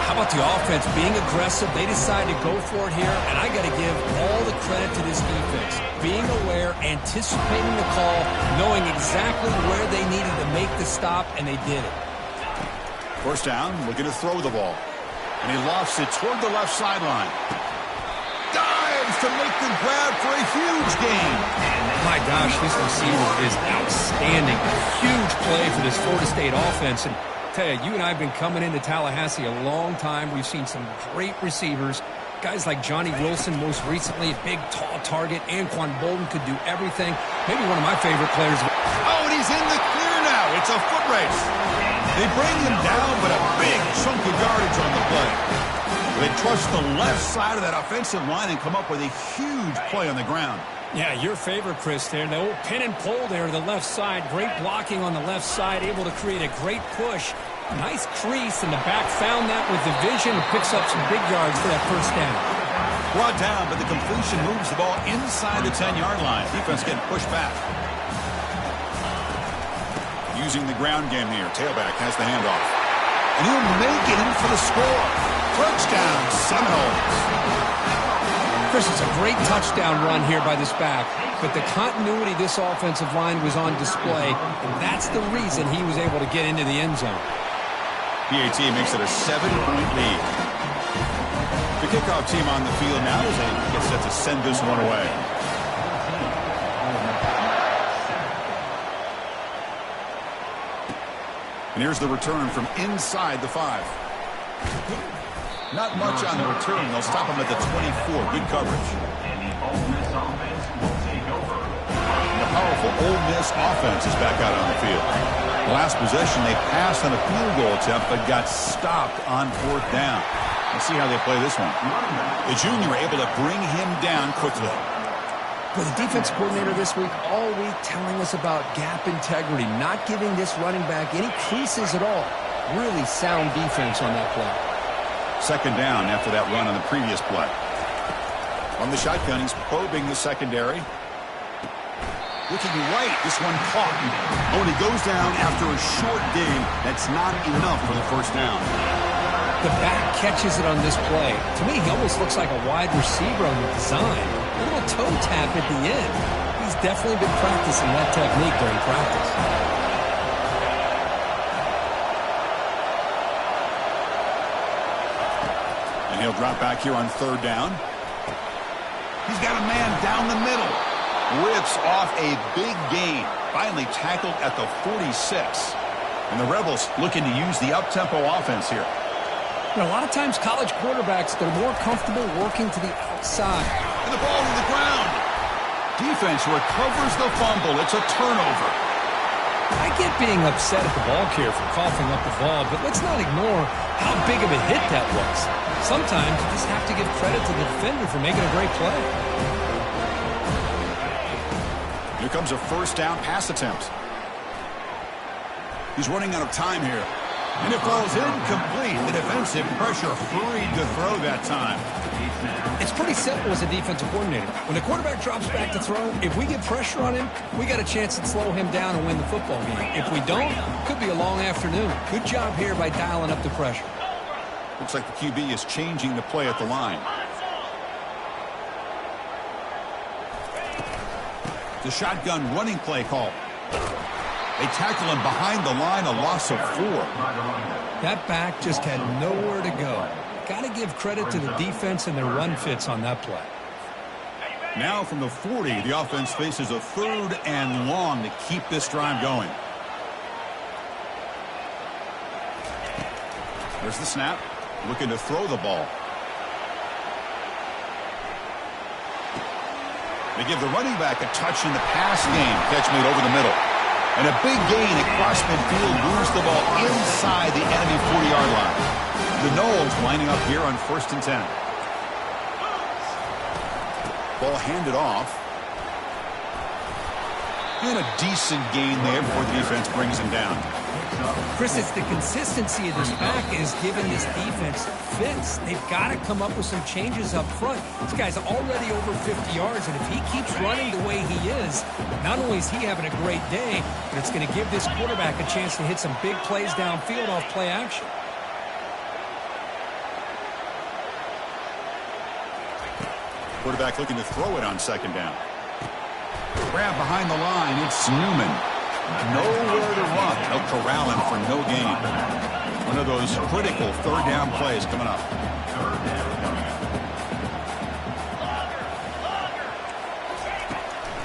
How about the offense being aggressive? They decide to go for it here, and I got to give all the credit to this defense. Being aware, anticipating the call, knowing exactly where they needed to make the stop, and they did it. First down, looking to throw the ball. And he lofts it toward the left sideline. Dives to make the grab for a huge gain. My gosh, this receiver is outstanding. A huge play for this Florida State offense. And I tell you and I have been coming into Tallahassee a long time. We've seen some great receivers. Guys like Johnny Wilson, most recently, a big, tall target. Anquan Bolden could do everything. Maybe one of my favorite players. Oh, and he's in the clear now. It's a foot race. They bring him down, but a big chunk of yardage on the play. They trust the left side of that offensive line and come up with a huge play on the ground. Yeah, your favorite, Chris, there. The old pin and pull there to the left side. Great blocking on the left side, able to create a great push Nice crease, and the back found that with the vision and picks up some big yards for that first down. Brought down, but the completion moves the ball inside the 10-yard line. Defense getting pushed back. Using the ground game here. Tailback has the handoff. And he'll make it in for the score. Touchdown, Seminoles. Chris, it's a great touchdown run here by this back, but the continuity of this offensive line was on display, and that's the reason he was able to get into the end zone. PAT makes it a 7-point lead. The kickoff team on the field now as they get set to send this one away. And here's the return from inside the 5. Not much on the return. They'll stop him at the 24. Good coverage. And the Ole Miss offense will take over. The powerful Ole Miss offense is back out on the field. The last possession, they passed on a field goal attempt, but got stopped on 4th down. Let's see how they play this one. The junior able to bring him down quickly. For the defense coordinator this week, all week telling us about gap integrity, not giving this running back any creases at all. Really sound defense on that play. 2nd down after that run on the previous play. On the shotgun, he's probing the secondary. Looking right, this one caught. Oh, and he goes down after a short gain. That's not enough for the first down. The back catches it on this play. To me, he almost looks like a wide receiver on the design. A little toe tap at the end. He's definitely been practicing that technique during practice. And he'll drop back here on 3rd down. He's got a man down the middle. Rips off a big gain. Finally tackled at the 46. And the Rebels looking to use the up-tempo offense here. You know, a lot of times college quarterbacks, they're more comfortable working to the outside. And the ball to the ground. Defense recovers the fumble. It's a turnover. I get being upset at the ball carrier for coughing up the ball, but let's not ignore how big of a hit that was. Sometimes you just have to give credit to the defender for making a great play. Here comes a 1st down pass attempt. He's running out of time here. And it falls incomplete. The defensive pressure hurried to throw that time. It's pretty simple as a defensive coordinator. When the quarterback drops back to throw, if we get pressure on him, we got a chance to slow him down and win the football game. If we don't, it could be a long afternoon. Good job here by dialing up the pressure. Looks like the QB is changing the play at the line. The shotgun running play call. They tackle him behind the line, a loss of 4. That back just had nowhere to go. Got to give credit to the defense and their run fits on that play. Now from the 40, the offense faces a 3rd and long to keep this drive going. There's the snap. Looking to throw the ball. They give the running back a touch in the pass game. Catch made over the middle. And a big gain across midfield moves the ball inside the enemy 40-yard line. The Noles lining up here on 1st and 10. Ball handed off. And a decent gain there before the defense brings him down. Chris, it's the consistency of this back is giving this defense fits. They've got to come up with some changes up front. This guy's already over 50 yards, and if he keeps running the way he is, not only is he having a great day, but it's going to give this quarterback a chance to hit some big plays downfield off play action. Quarterback looking to throw it on 2nd down. Grab behind the line. It's Newman. Nowhere to run. They'll corral him for no gain. One of those critical 3rd down plays coming up.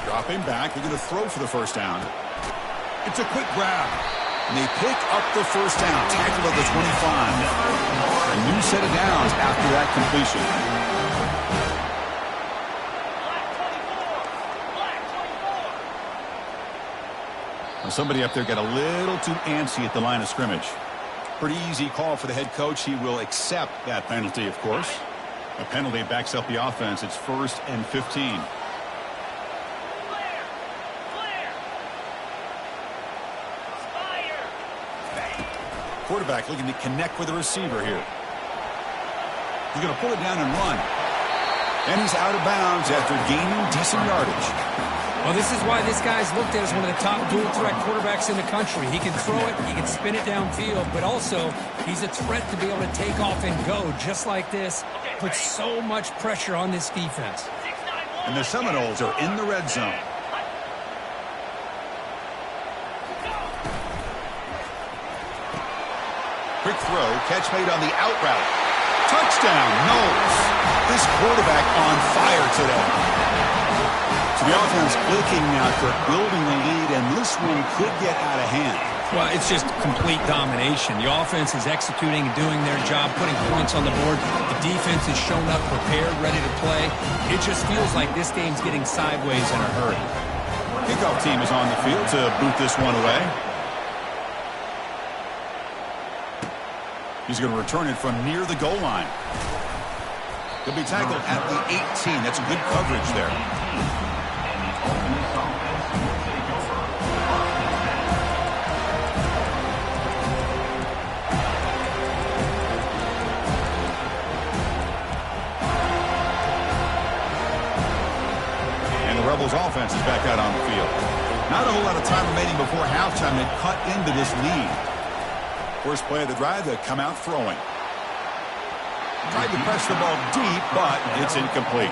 Dropping back. They're going to throw for the 1st down. It's a quick grab. And they pick up the 1st down. Tackle at the 25. A new set of downs after that completion. Somebody up there got a little too antsy at the line of scrimmage. Pretty easy call for the head coach. He will accept that penalty, of course. A penalty backs up the offense. It's 1st and 15. quarterback looking to connect with the receiver here. He's going to pull it down and run. And he's out of bounds after gaining decent yardage. Well, this is why this guy's looked at as one of the top dual-threat quarterbacks in the country. He can throw it, he can spin it downfield, but also he's a threat to be able to take off and go just like this. Puts so much pressure on this defense. And the Seminoles are in the red zone. Quick throw, catch made on the out route. Touchdown, Knowles. This quarterback on fire today. So the offense clicking now for building the lead, and this one could get out of hand. Well, it's just complete domination. The offense is executing and doing their job, putting points on the board. The defense is shown up, prepared, ready to play. It just feels like this game's getting sideways in a hurry. Kickoff team is on the field to boot this one away. He's going to return it from near the goal line. He'll be tackled at the 18. That's good coverage there. And the Rebels offense is back out on the field. Not a whole lot of time remaining before halftime to cut into this lead. First play of the drive, they come out throwing. Tried to press the ball deep, but it's incomplete.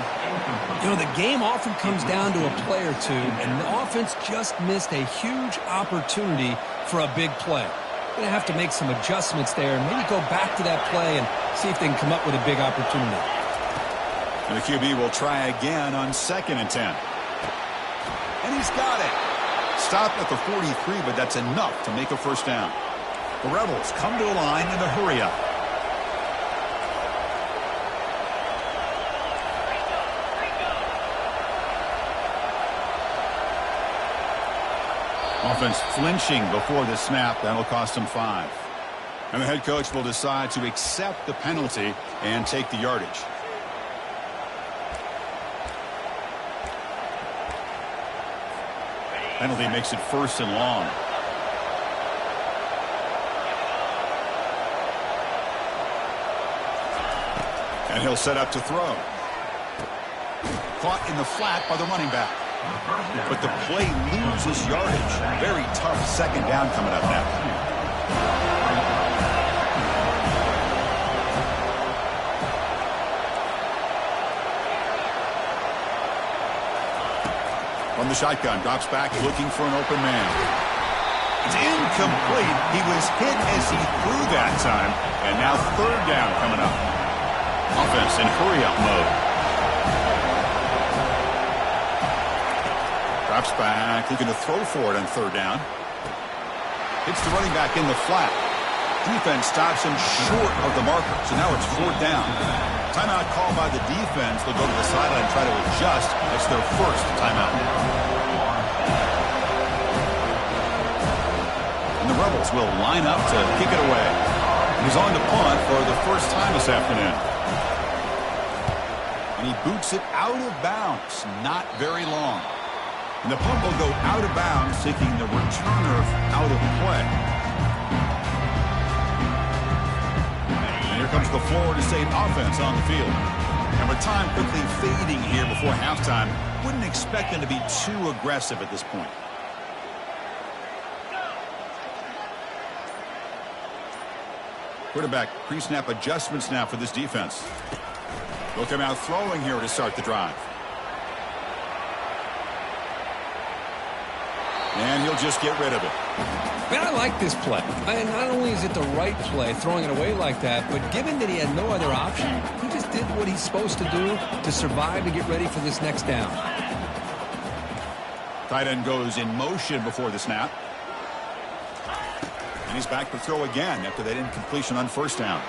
You know, the game often comes down to a play or two, and the offense just missed a huge opportunity for a big play. Going to have to make some adjustments there and maybe go back to that play and see if they can come up with a big opportunity. And the QB will try again on 2nd and 10. And he's got it. Stopped at the 43, but that's enough to make a first down. The Rebels come to the line in a hurry-up. Offense flinching before the snap. That'll cost them 5. And the head coach will decide to accept the penalty and take the yardage. Penalty makes it 1st and long. And he'll set up to throw. Caught in the flat by the running back. But the play loses yardage. Very tough 2nd down coming up now. From the shotgun, drops back looking for an open man. It's incomplete. He was hit as he threw that time. And now 3rd down coming up. Offense in hurry-up mode. Drops back, looking to throw for it on 3rd down. Hits the running back in the flat. Defense stops him short of the marker, so now it's 4th down. Timeout call by the defense. They'll go to the sideline and try to adjust. That's their 1st timeout. And the Rebels will line up to kick it away. He's on to punt for the 1st time this afternoon. And he boots it out of bounds. Not very long. And the punt will go out of bounds, taking the returner out of play. And here comes the Florida State offense on the field. And with time quickly fading here before halftime, wouldn't expect them to be too aggressive at this point. Quarterback pre-snap adjustments now for this defense. They'll come out throwing here to start the drive. And he'll just get rid of it. Man, I like this play. And not only is it the right play, throwing it away like that, but given that he had no other option, he just did what he's supposed to do to survive and get ready for this next down. Tight end goes in motion before the snap. And he's back to throw again after that incompletion on 1st down.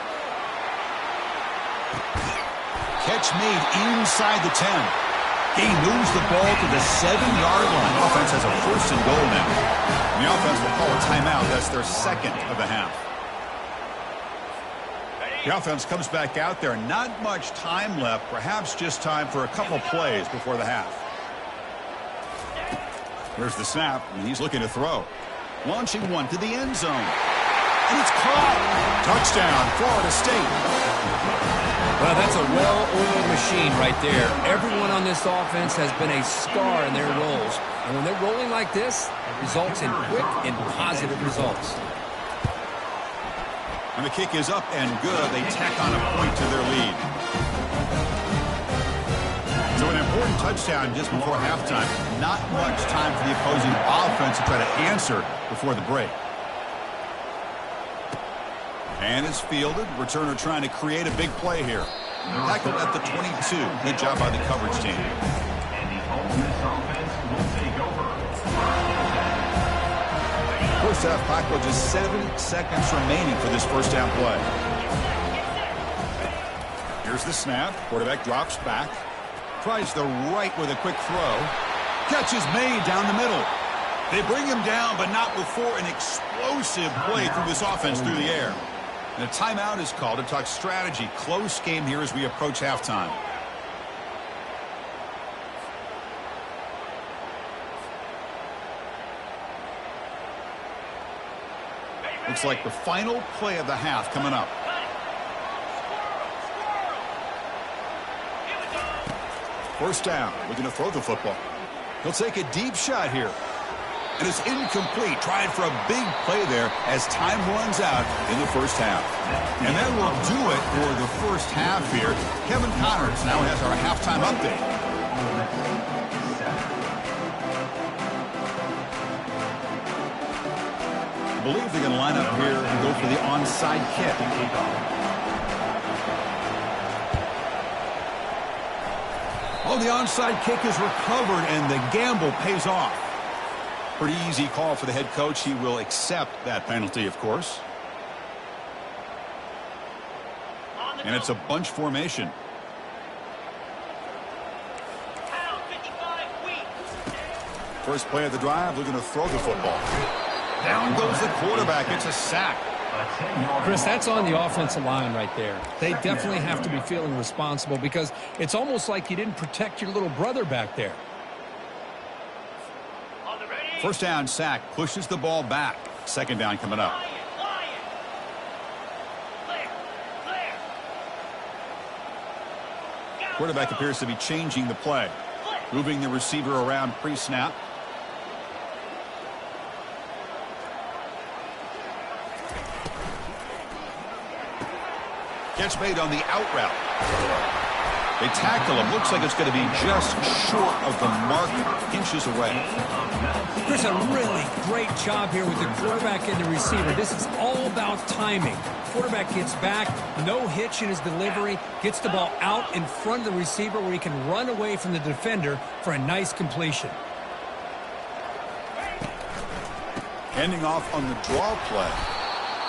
Catch made inside the 10. He moves the ball to the 7-yard line. The offense has a 1st and goal now. And the offense will call a timeout. That's their 2nd of the half. The offense comes back out there. Not much time left. Perhaps just time for a couple plays before the half. Here's the snap, and he's looking to throw. Launching one to the end zone. And it's caught. Touchdown, Florida State. Well, that's a well-oiled machine right there. Everyone on this offense has been a star in their roles. And when they're rolling like this, it results in quick and positive results. And the kick is up and good. They tack on a point to their lead. So an important touchdown just before halftime. Not much time for the opposing offense to try to answer before the break. And it's fielded. Returner trying to create a big play here. Tackled at the 22. Good job by the coverage team. And the Ole Miss offense will take over. First half clock with just 7 seconds remaining for this first down play. Here's the snap. Quarterback drops back. Tries the right with a quick throw. Catch is made down the middle. They bring him down, but not before an explosive play through this offense through the air. And a timeout is called to talk strategy. Close game here as we approach halftime. Looks like the final play of the half coming up. First down. Looking to throw the football. He'll take a deep shot here. And it's incomplete. Tried for a big play there as time runs out in the first half. And that will do it for the first half here. Kevin Connors now has our halftime update. I believe they're going to line up here and go for the onside kick. Oh, the onside kick is recovered, and the gamble pays off. Pretty easy call for the head coach. He will accept that penalty, of course. And it's a bunch formation. First play of the drive, looking to throw the football. Down goes the quarterback. It's a sack. Chris, that's on the offensive line right there. They definitely have to be feeling responsible because it's almost like you didn't protect your little brother back there. First down sack, pushes the ball back. Second down coming up. Quarterback appears to be changing the play. Moving the receiver around pre-snap. Catch made on the out route. They tackle him. Looks like it's going to be just short of the mark, inches away. Chris, a really great job here with the quarterback and the receiver. This is all about timing. Quarterback gets back, no hitch in his delivery, gets the ball out in front of the receiver where he can run away from the defender for a nice completion. Handing off on the draw play.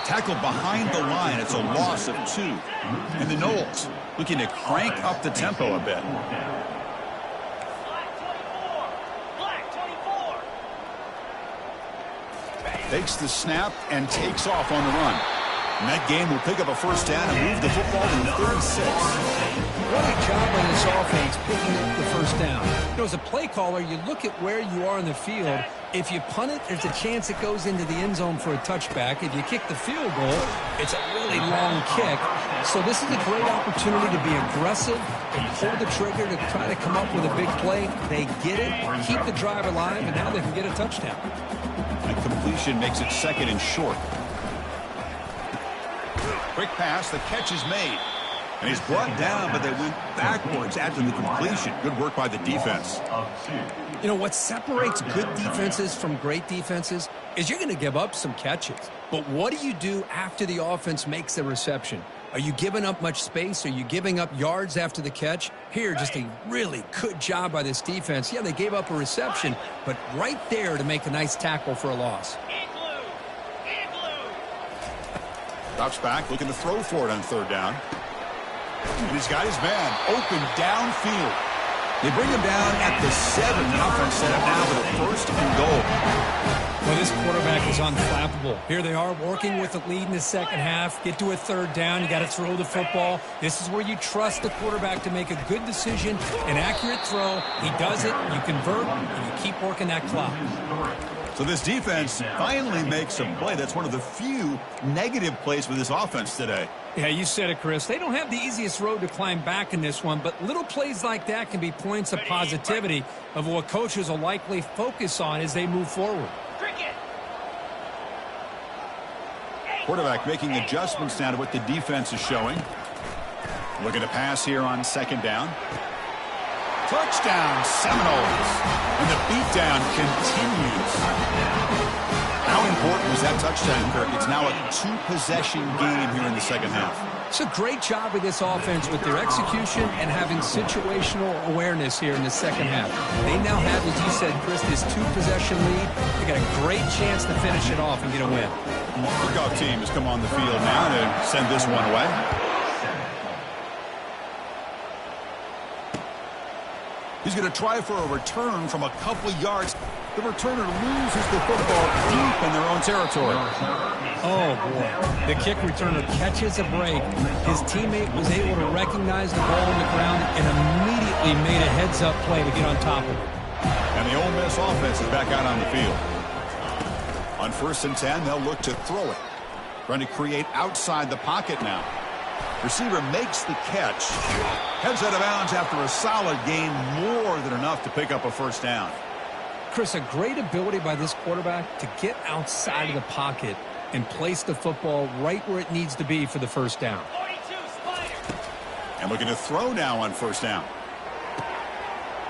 Tackle behind the line. It's a loss of 2. And the Noles looking to crank up the tempo a bit. Takes the snap and takes off on the run. And that game will pick up a first down and move the football to the 36. What a job on this offense picking up the first down. You know, as a play caller, you look at where you are in the field. If you punt it, there's a chance it goes into the end zone for a touchback. If you kick the field goal, it's a really long kick. So this is a great opportunity to be aggressive and pull the trigger to try to come up with a big play. They get it, keep the drive alive, and now they can get a touchdown. And completion makes it second and short. Quick pass, the catch is made. And he's brought down, but they went backwards after the completion. Good work by the defense. You know, what separates good defenses from great defenses is you're going to give up some catches. But what do you do after the offense makes the reception? Are you giving up much space? Are you giving up yards after the catch? Here, just a really good job by this defense. Yeah, they gave up a reception, but right there to make a nice tackle for a loss. Drops back, looking to throw for it on third down. And he's got his man open downfield. They bring him down at the 7. The offense set up now with a first and goal. Well, this quarterback is unflappable. Here they are working with the lead in the second half. Get to a third down. You got to throw the football. This is where you trust the quarterback to make a good decision, an accurate throw. He does it, you convert, and you keep working that clock. So this defense finally makes some play. That's one of the few negative plays for this offense today. Yeah, you said it, Chris. They don't have the easiest road to climb back in this one, but little plays like that can be points of positivity of what coaches will likely focus on as they move forward. Quarterback making adjustments now to what the defense is showing. Looking to pass here on second down. Touchdown, Seminoles. And the beatdown continues. How important was that touchdown, Kirk? It's now a two-possession game here in the second half. It's a great job with this offense with their execution and having situational awareness here in the second half. They now have, as you said, Chris, this two-possession lead. They got a great chance to finish it off and get a win. The kickoff team has come on the field now to send this one away. He's going to try for a return from a couple of yards. The returner loses the football deep in their own territory. Oh, boy. The kick returner catches a break. His teammate was able to recognize the ball on the ground and immediately made a heads-up play to get on top of it. And the Ole Miss offense is back out on the field. On 1st and 10, they'll look to throw it. Trying to create outside the pocket now. Receiver makes the catch. Heads out of bounds after a solid gain, more than enough to pick up a first down. Chris, a great ability by this quarterback to get outside of the pocket and place the football right where it needs to be for the first down. And looking to throw now on first down.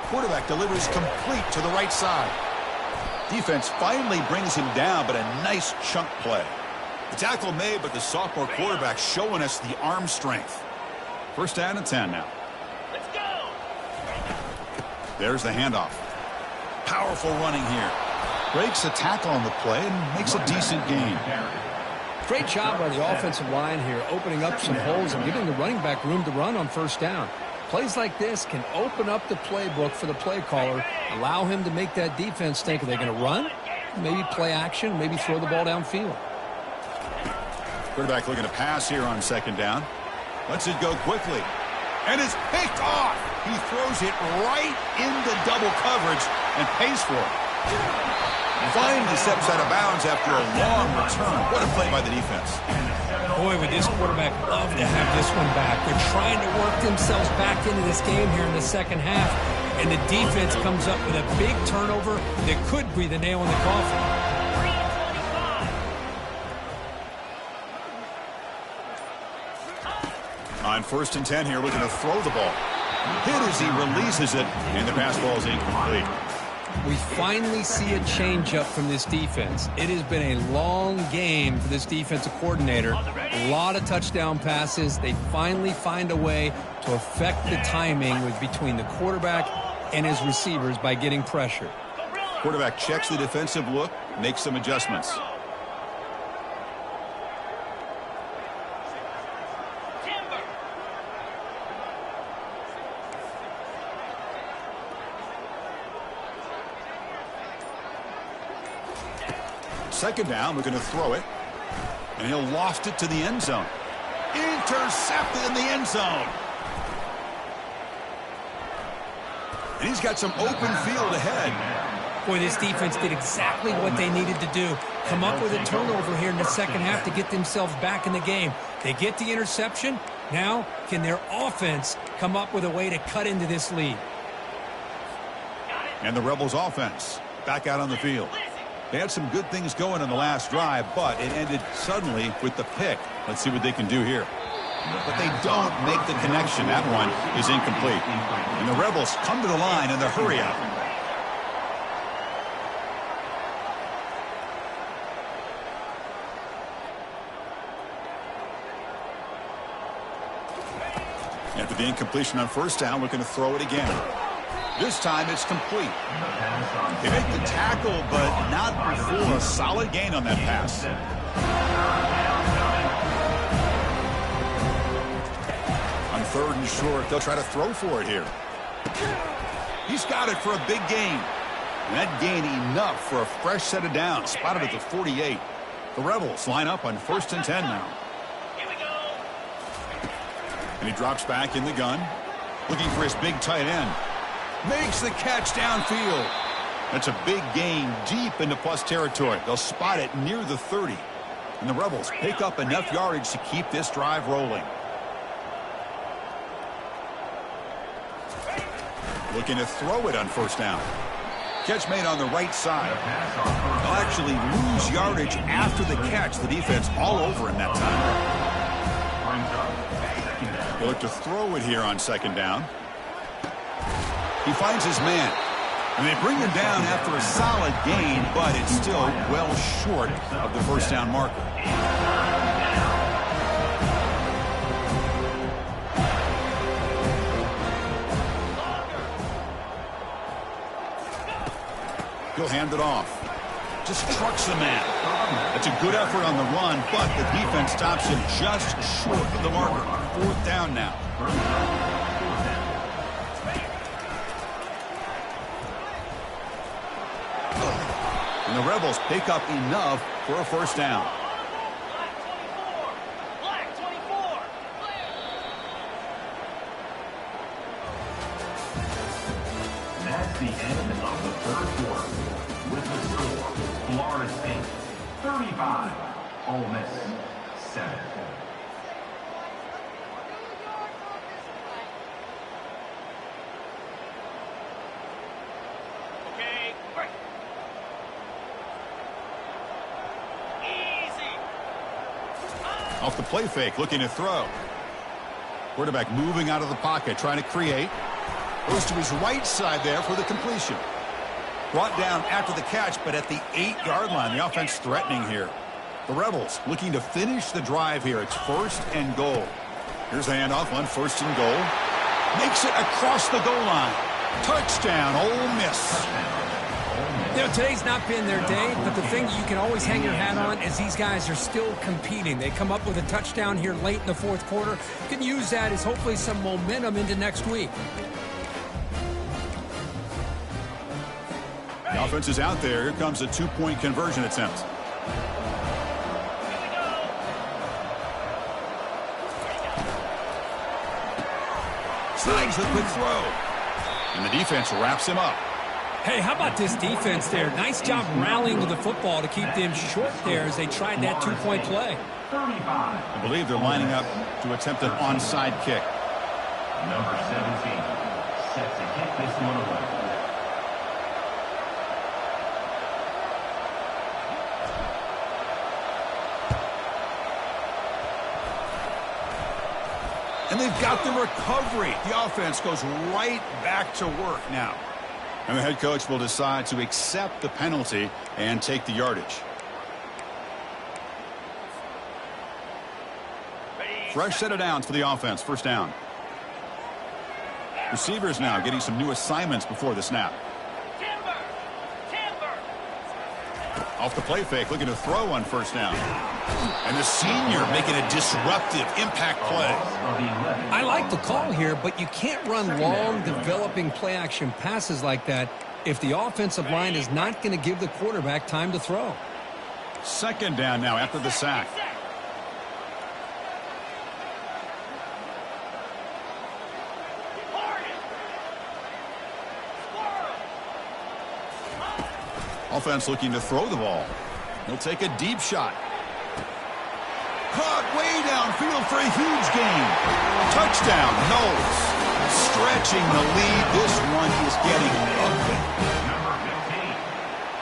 Quarterback delivers complete to the right side. Defense finally brings him down, but a nice chunk play. The tackle made, but the sophomore quarterback showing us the arm strength. First down and 10 now. Let's go. There's the handoff. Powerful running here. Breaks a tackle on the play and makes a decent gain. Great job by the offensive line here, opening up some holes and giving the running back room to run on first down. Plays like this can open up the playbook for the play caller, allow him to make that defense think, are they going to run? Maybe play action, maybe throw the ball downfield. Quarterback looking to pass here on second down. Lets it go quickly. And it's picked off. He throws it right into double coverage and pays for it. Finally steps out of bounds after a long return. What a play by the defense. Boy, would this quarterback love to have this one back. They're trying to work themselves back into this game here in the second half. And the defense comes up with a big turnover that could be the nail in the coffin. On 1st and 10 here, looking to throw the ball. Hit as he releases it, and the pass ball is incomplete. We finally see a changeup from this defense. It has been a long game for this defensive coordinator. A lot of touchdown passes. They finally find a way to affect the timing with between the quarterback and his receivers by getting pressure. Quarterback checks the defensive look, makes some adjustments. Second down, looking to throw it. And he'll loft it to the end zone. Intercepted in the end zone. And he's got some open field ahead. Boy, this defense did exactly what they needed to do. Come up with a turnover here in the second half to get themselves back in the game. They get the interception. Now, can their offense come up with a way to cut into this lead? And the Rebels offense back out on the field. They had some good things going on the last drive, but it ended suddenly with the pick. Let's see what they can do here. But they don't make the connection. That one is incomplete. And the Rebels come to the line in the hurry up. After the incompletion on first down, looking to throw it again. This time it's complete. They make the tackle, but not before a solid gain on that pass. On 3rd and short, they'll try to throw for it here. He's got it for a big gain. And that gain enough for a fresh set of downs, spotted at the 48. The Rebels line up on 1st and 10 now. Here we go. And he drops back in the gun, looking for his big tight end. Makes the catch downfield. That's a big gain deep into plus territory. They'll spot it near the 30. And the Rebels pick up enough yardage to keep this drive rolling. Looking to throw it on first down. Catch made on the right side. They'll actually lose yardage after the catch. The defense all over him that time. They look to throw it here on second down. He finds his man. And they bring him down after a solid gain, but it's still well short of the first down marker. He'll hand it off. Just trucks the man. That's a good effort on the run, but the defense stops him just short of the marker. Fourth down now. And the Rebels pick up enough for a first down. Black 24. That's the end of the third quarter. With the score, Florida State 35, Ole Miss 7. Okay, break. Easy. Off the play fake, looking to throw. Quarterback moving out of the pocket, trying to create. Goes to his right side there for the completion. Brought down after the catch, but at the 8-yard line. The offense threatening here. The Rebels looking to finish the drive here. It's first and goal. Here's a handoff on first and goal. Makes it across the goal line. Touchdown, Ole Miss. You know, today's not been their day, but the thing you can always hang your hat on is these guys are still competing. They come up with a touchdown here late in the fourth quarter. You can use that as hopefully some momentum into next week. The offense is out there. Here comes a 2-point conversion attempt. Slides the quick throw. And the defense wraps him up. Hey, how about this defense there? Nice job rallying to the football to keep them short there as they tried that 2-point play. 35. I believe they're lining up to attempt an onside kick. Number 17, set to kick this one away. And they've got the recovery. The offense goes right back to work now. And the head coach will decide to accept the penalty and take the yardage. Fresh set of downs for the offense. First down. Receivers now getting some new assignments before the snap. Timber. Timber. Off the play fake, looking to throw on first down. And the senior making a disruptive impact play. I like the call here, but you can't run long, developing play-action passes like that if the offensive line is not going to give the quarterback time to throw. Second down now after the sack. Offense looking to throw the ball. He'll take a deep shot. Caught way downfield for a huge gain. Touchdown, Knowles. Stretching the lead. This one is getting ugly.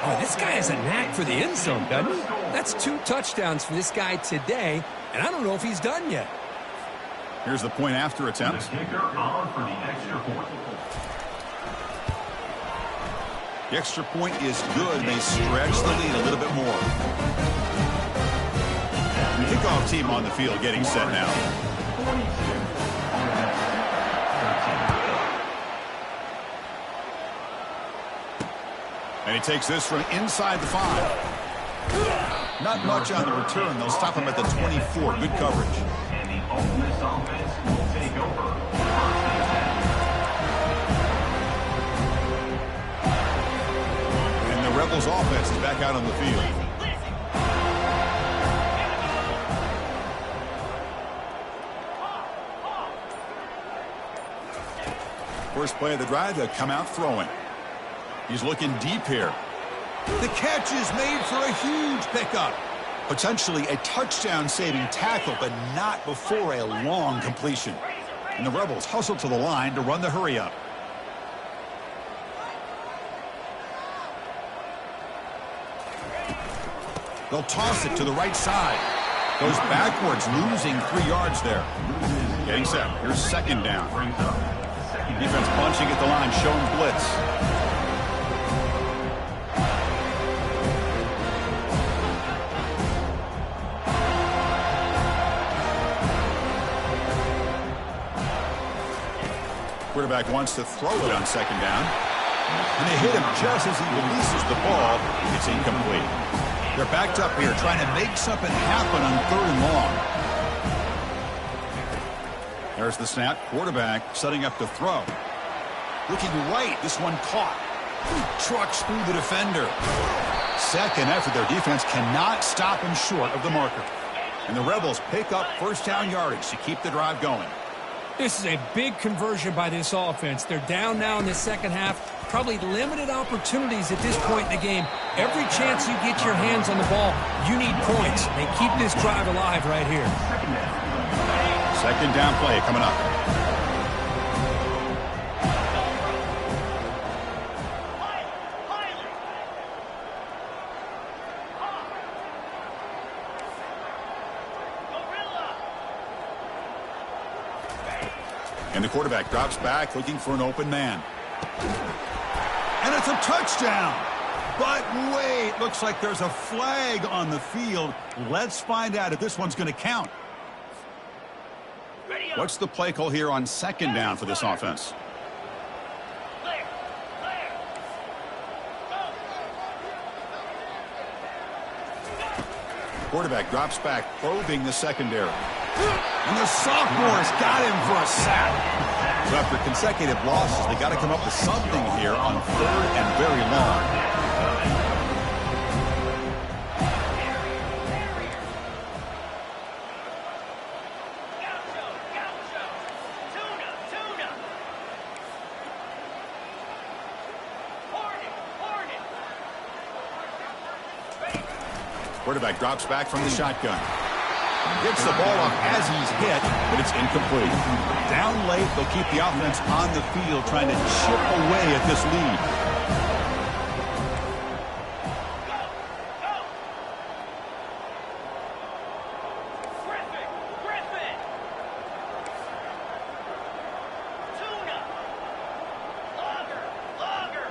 Oh, this guy has a knack for the end zone, doesn't he? That's 2 touchdowns for this guy today, and I don't know if he's done yet. Here's the point after attempt. The kicker on for the extra point. The extra point is good. They stretch the lead a little bit more. Kickoff team on the field getting set now. And he takes this from inside the 5. Not much on the return. They'll stop him at the 24. Good coverage. And the Ole Miss offense will take over. And the Rebels offense is back out on the field. First play of the drive, they'll come out throwing. He's looking deep here. The catch is made for a huge pickup. Potentially a touchdown-saving tackle, but not before a long completion. And the Rebels hustle to the line to run the hurry-up. They'll toss it to the right side. Goes backwards, losing 3 yards there. Getting set. Here's second down. Defense bunching at the line, showing blitz. Quarterback wants to throw it on second down. And they hit him just as he releases the ball. It's incomplete. They're backed up here trying to make something happen on 3rd and long. There's the snap. Quarterback setting up to throw. Looking right. This one caught. Trucks through the defender. Second effort. Their defense cannot stop him short of the marker. And the Rebels pick up first down yardage to keep the drive going. This is a big conversion by this offense. They're down now in the second half. Probably limited opportunities at this point in the game. Every chance you get your hands on the ball, you need points. They keep this drive alive right here. Second down play coming up. And the quarterback drops back, looking for an open man. And it's a touchdown. But wait, looks like there's a flag on the field. Let's find out if this one's going to count. What's the play call here on second down for this offense? Quarterback drops back, probing the secondary. And the sophomore's got him for a sack. So after consecutive losses, they got to come up with something here on 3rd and very long. Quarterback drops back from the shotgun. Gets the ball up as he's hit, but it's incomplete. Down late, they'll keep the offense on the field trying to chip away at this lead. Griffin. Tuna. Lager.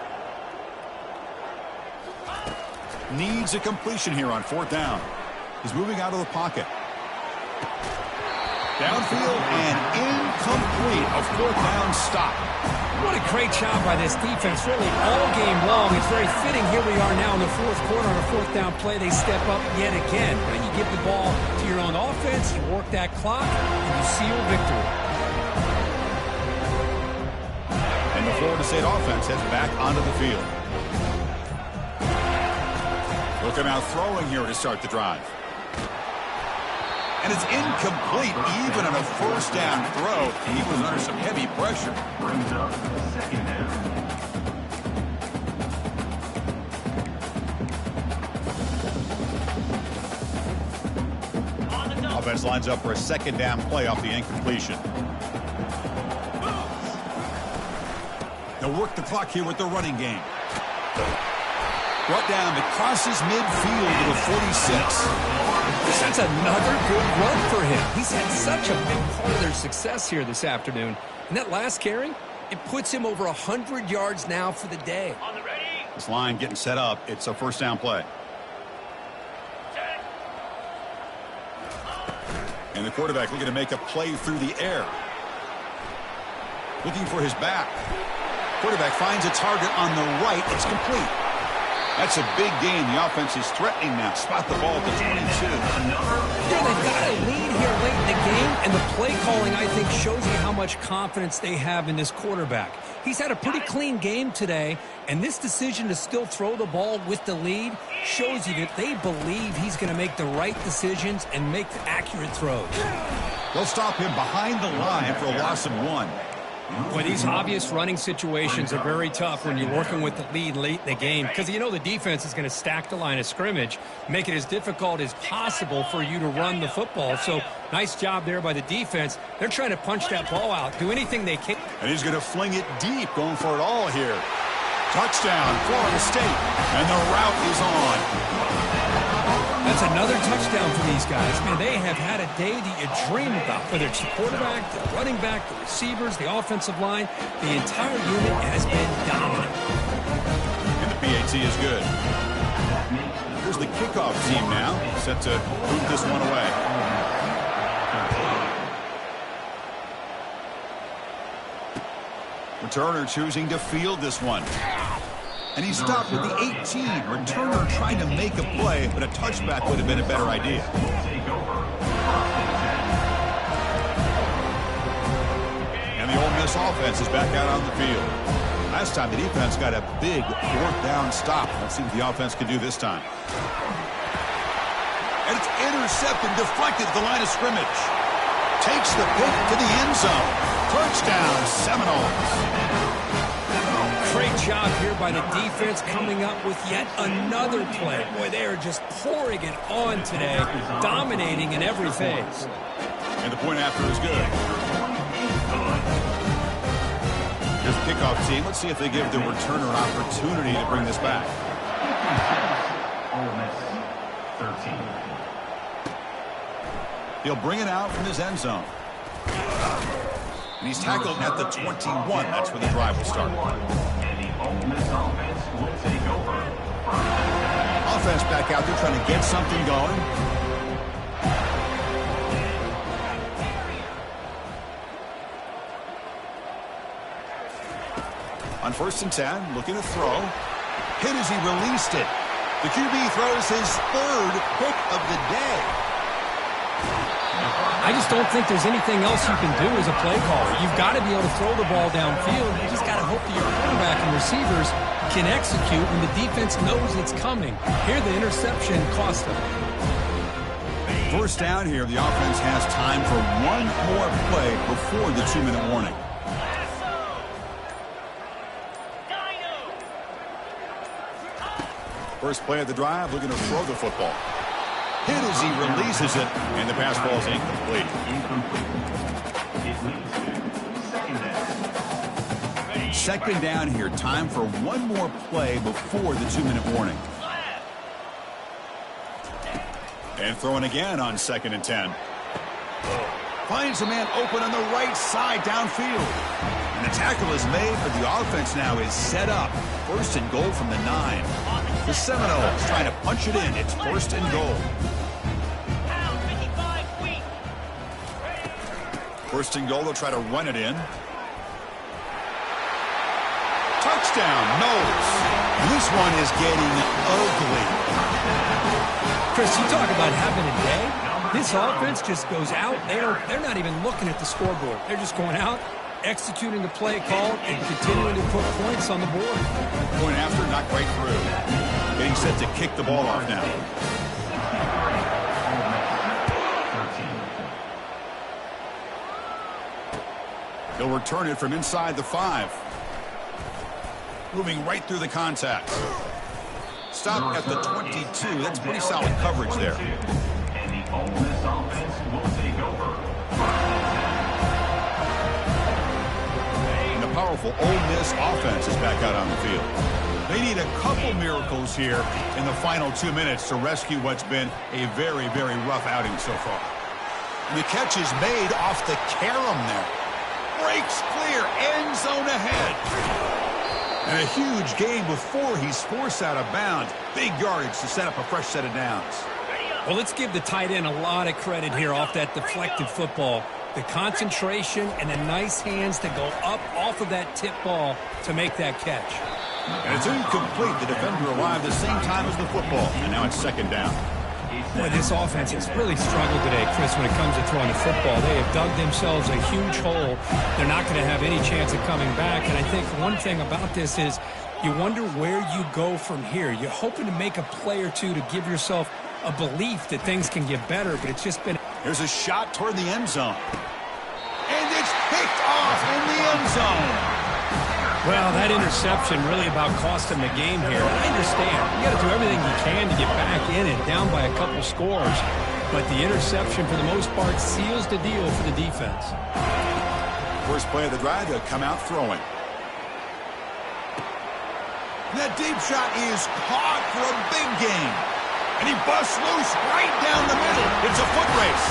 Needs a completion here on 4th down. He's moving out of the pocket. Downfield and incomplete. A 4th down stop. What a great job by this defense, really all game long. It's very fitting. Here we are now in the 4th quarter on a 4th down play. They step up yet again. Now you give the ball to your own offense, you work that clock, and you seal victory. And the Florida State offense heads back onto the field. Looking out throwing here to start the drive. And it's incomplete, even on a 1st down throw. He was under some heavy pressure. Brings up second down. Offense lines up for a 2nd down play off the incompletion. They'll work the clock here with the running game. Brought down, it crosses midfield to the 46. That's another good run for him. He's had such a big part of their success here this afternoon. And that last carry, it puts him over 100 yards now for the day. On the ready. This line getting set up. It's a 1st down play. Set. And the quarterback looking to make a play through the air. Looking for his back. Quarterback finds a target on the right. It's complete. That's a big gain. The offense is threatening now. Spot the ball at the 22. Yeah, they've got a lead here late in the game, and the play calling, I think, shows you how much confidence they have in this quarterback. He's had a pretty clean game today, and this decision to still throw the ball with the lead shows you that they believe he's going to make the right decisions and make accurate throws. They'll stop him behind the line for a loss of 1. Well, these obvious running situations are very tough when you're working with the lead late in the game because you know the defense is going to stack the line of scrimmage, make it as difficult as possible for you to run the football. So nice job there by the defense. They're trying to punch that ball out, do anything they can. And he's going to fling it deep, going for it all here. Touchdown, Florida State. And the route is on. That's another touchdown for these guys. Man, they have had a day that you dream about, whether it's the quarterback, the running back, the receivers, the offensive line. The entire unit has been dominant. And the PAT is good. Here's the kickoff team now, set to boot this one away. Returner choosing to field this one. And he stopped with the 18. Returner trying to make a play, but a touchback would have been a better idea. And the Ole Miss offense is back out on the field. Last time the defense got a big fourth down stop. Let's see what the offense can do this time. And it's intercepted, deflected at the line of scrimmage. Takes the pick to the end zone. Touchdown, Seminoles. Great job here by the defense coming up with yet another play. Boy, they are just pouring it on today, dominating in every phase. And the point after is good. Here's the kickoff team. Let's see if they give the returner an opportunity to bring this back. Ole Miss 13. He'll bring it out from his end zone. And he's tackled at the 21. That's where the drive will start. And the Ole Miss offense will take over. Offense back out there trying to get something going. On 1st and 10, looking to throw. Hit as he released it. The QB throws his third pick of the day. I just don't think there's anything else you can do as a play caller. You've got to be able to throw the ball downfield. You just got to hope that your quarterback and receivers can execute when the defense knows it's coming. Here, the interception cost them. First down here, the offense has time for one more play before the 2-minute warning. First play of the drive, looking to throw the football. Hit as he releases it, and the pass ball is incomplete. It leads to second down. Second down here, time for one more play before the 2-minute warning. And throwing again on 2nd and 10. Finds a man open on the right side downfield. And the tackle is made, but the offense now is set up. 1st and goal from the 9. The Seminoles trying to punch it in. It's 1st and goal. 1st and goal, they'll try to run it in. Touchdown, Knowles. This one is getting ugly. Chris, you talk about having a day. This offense just goes out. They're not even looking at the scoreboard. They're just going out, executing the play call, and continuing to put points on the board. Point after, not quite through. Getting set to kick the ball off now. He'll return it from inside the 5. Moving right through the contacts. Stop at the 22. That's pretty solid coverage there. And the Ole Miss offense will take over. And the powerful Ole Miss offense is back out on the field. They need a couple miracles here in the final 2 minutes to rescue what's been a very, very rough outing so far. And the catch is made off the carom there. Breaks clear, end zone ahead. And a huge gain before he's forced out of bounds. Big yardage to set up a fresh set of downs. Well, let's give the tight end a lot of credit here off that deflected football. The concentration and the nice hands to go up off of that tip ball to make that catch. And it's incomplete. The defender arrived the same time as the football. And now it's 2nd down. Boy, this offense has really struggled today, Chris, when it comes to throwing the football. They have dug themselves a huge hole. They're not going to have any chance of coming back. And I think one thing about this is you wonder where you go from here. You're hoping to make a play or two to give yourself a belief that things can get better, but it's just been... Here's a shot toward the end zone. And it's picked off in the end zone. Well, that interception really about cost him the game here. I understand. You got to do everything you can to get back in it, down by a couple scores. But the interception, for the most part, seals the deal for the defense. First play of the drive, they'll come out throwing. That deep shot is caught for a big gain. And he busts loose right down the middle. It's a foot race.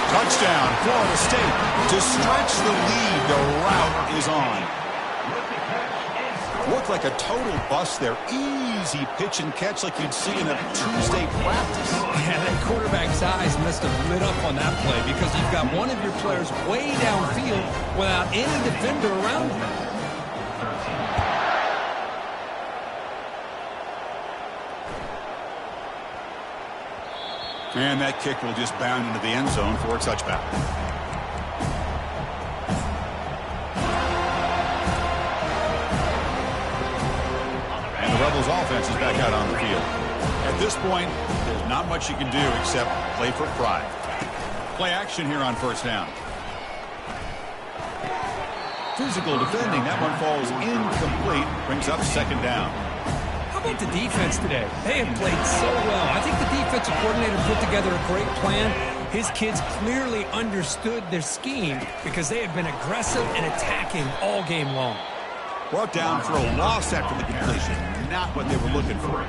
Touchdown, Florida State. To stretch the lead, the route is on. Looked like a total bust there. Easy pitch and catch like you'd see in a Tuesday practice. Yeah, that quarterback's eyes must have lit up on that play because you've got one of your players way downfield without any defender around him. And that kick will just bound into the end zone for a touchback. And the Rebels offense is back out on the field. At this point, there's not much you can do except play for pride. Play action here on first down. Physical defending. That one falls incomplete. Brings up second down. How about the defense today? They have played so well. I think the defensive coordinator put together a great plan. His kids clearly understood their scheme because they had been aggressive and attacking all game long. Brought down for a loss after the completion. Not what they were looking for.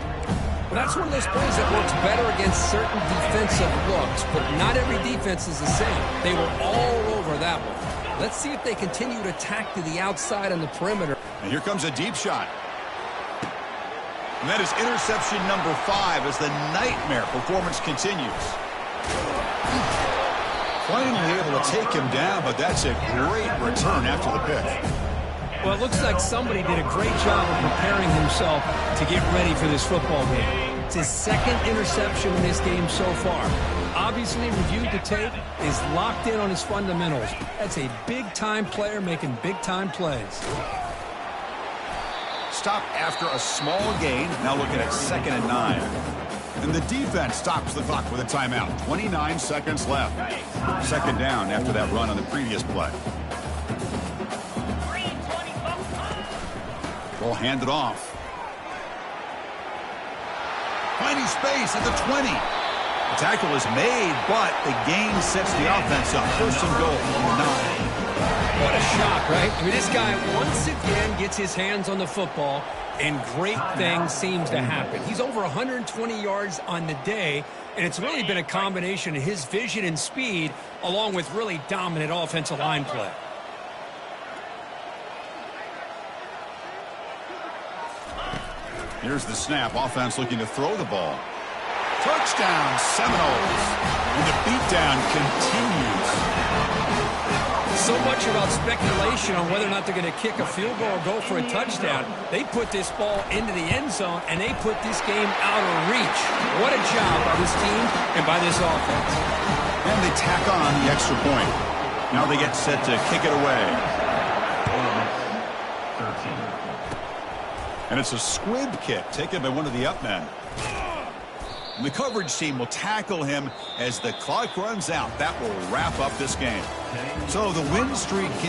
Well, that's one of those plays that works better against certain defensive looks, but not every defense is the same. They were all over that one. Let's see if they continue to attack to the outside on the perimeter. And here comes a deep shot. And that is interception number 5 as the nightmare performance continues. Finally able to take him down, but that's a great return after the pick. Well, it looks like somebody did a great job of preparing himself to get ready for this football game. It's his second interception in this game so far. Obviously reviewed the tape, is locked in on his fundamentals. That's a big-time player making big-time plays. Stop after a small gain. Now looking at 2nd and 9. And the defense stops the clock with a timeout. 29 seconds left. Second down after that run on the previous play. Ball handed off. Finding space at the 20. The tackle is made, but the gain sets the offense up. First and goal from the 9. What a shock, right? I mean, this guy once again gets his hands on the football, and great things seems to happen. He's over 120 yards on the day, and it's really been a combination of his vision and speed along with really dominant offensive line play. Here's the snap. Offense looking to throw the ball. Touchdown, Seminoles. And the beatdown continues. So much about speculation on whether or not they're going to kick a field goal or go for a touchdown. They put this ball into the end zone, and they put this game out of reach. What a job by this team and by this offense. And they tack on the extra point. Now they get set to kick it away. And it's a squib kick taken by one of the up men. And the coverage team will tackle him as the clock runs out. That will wrap up this game. So the win streak continues.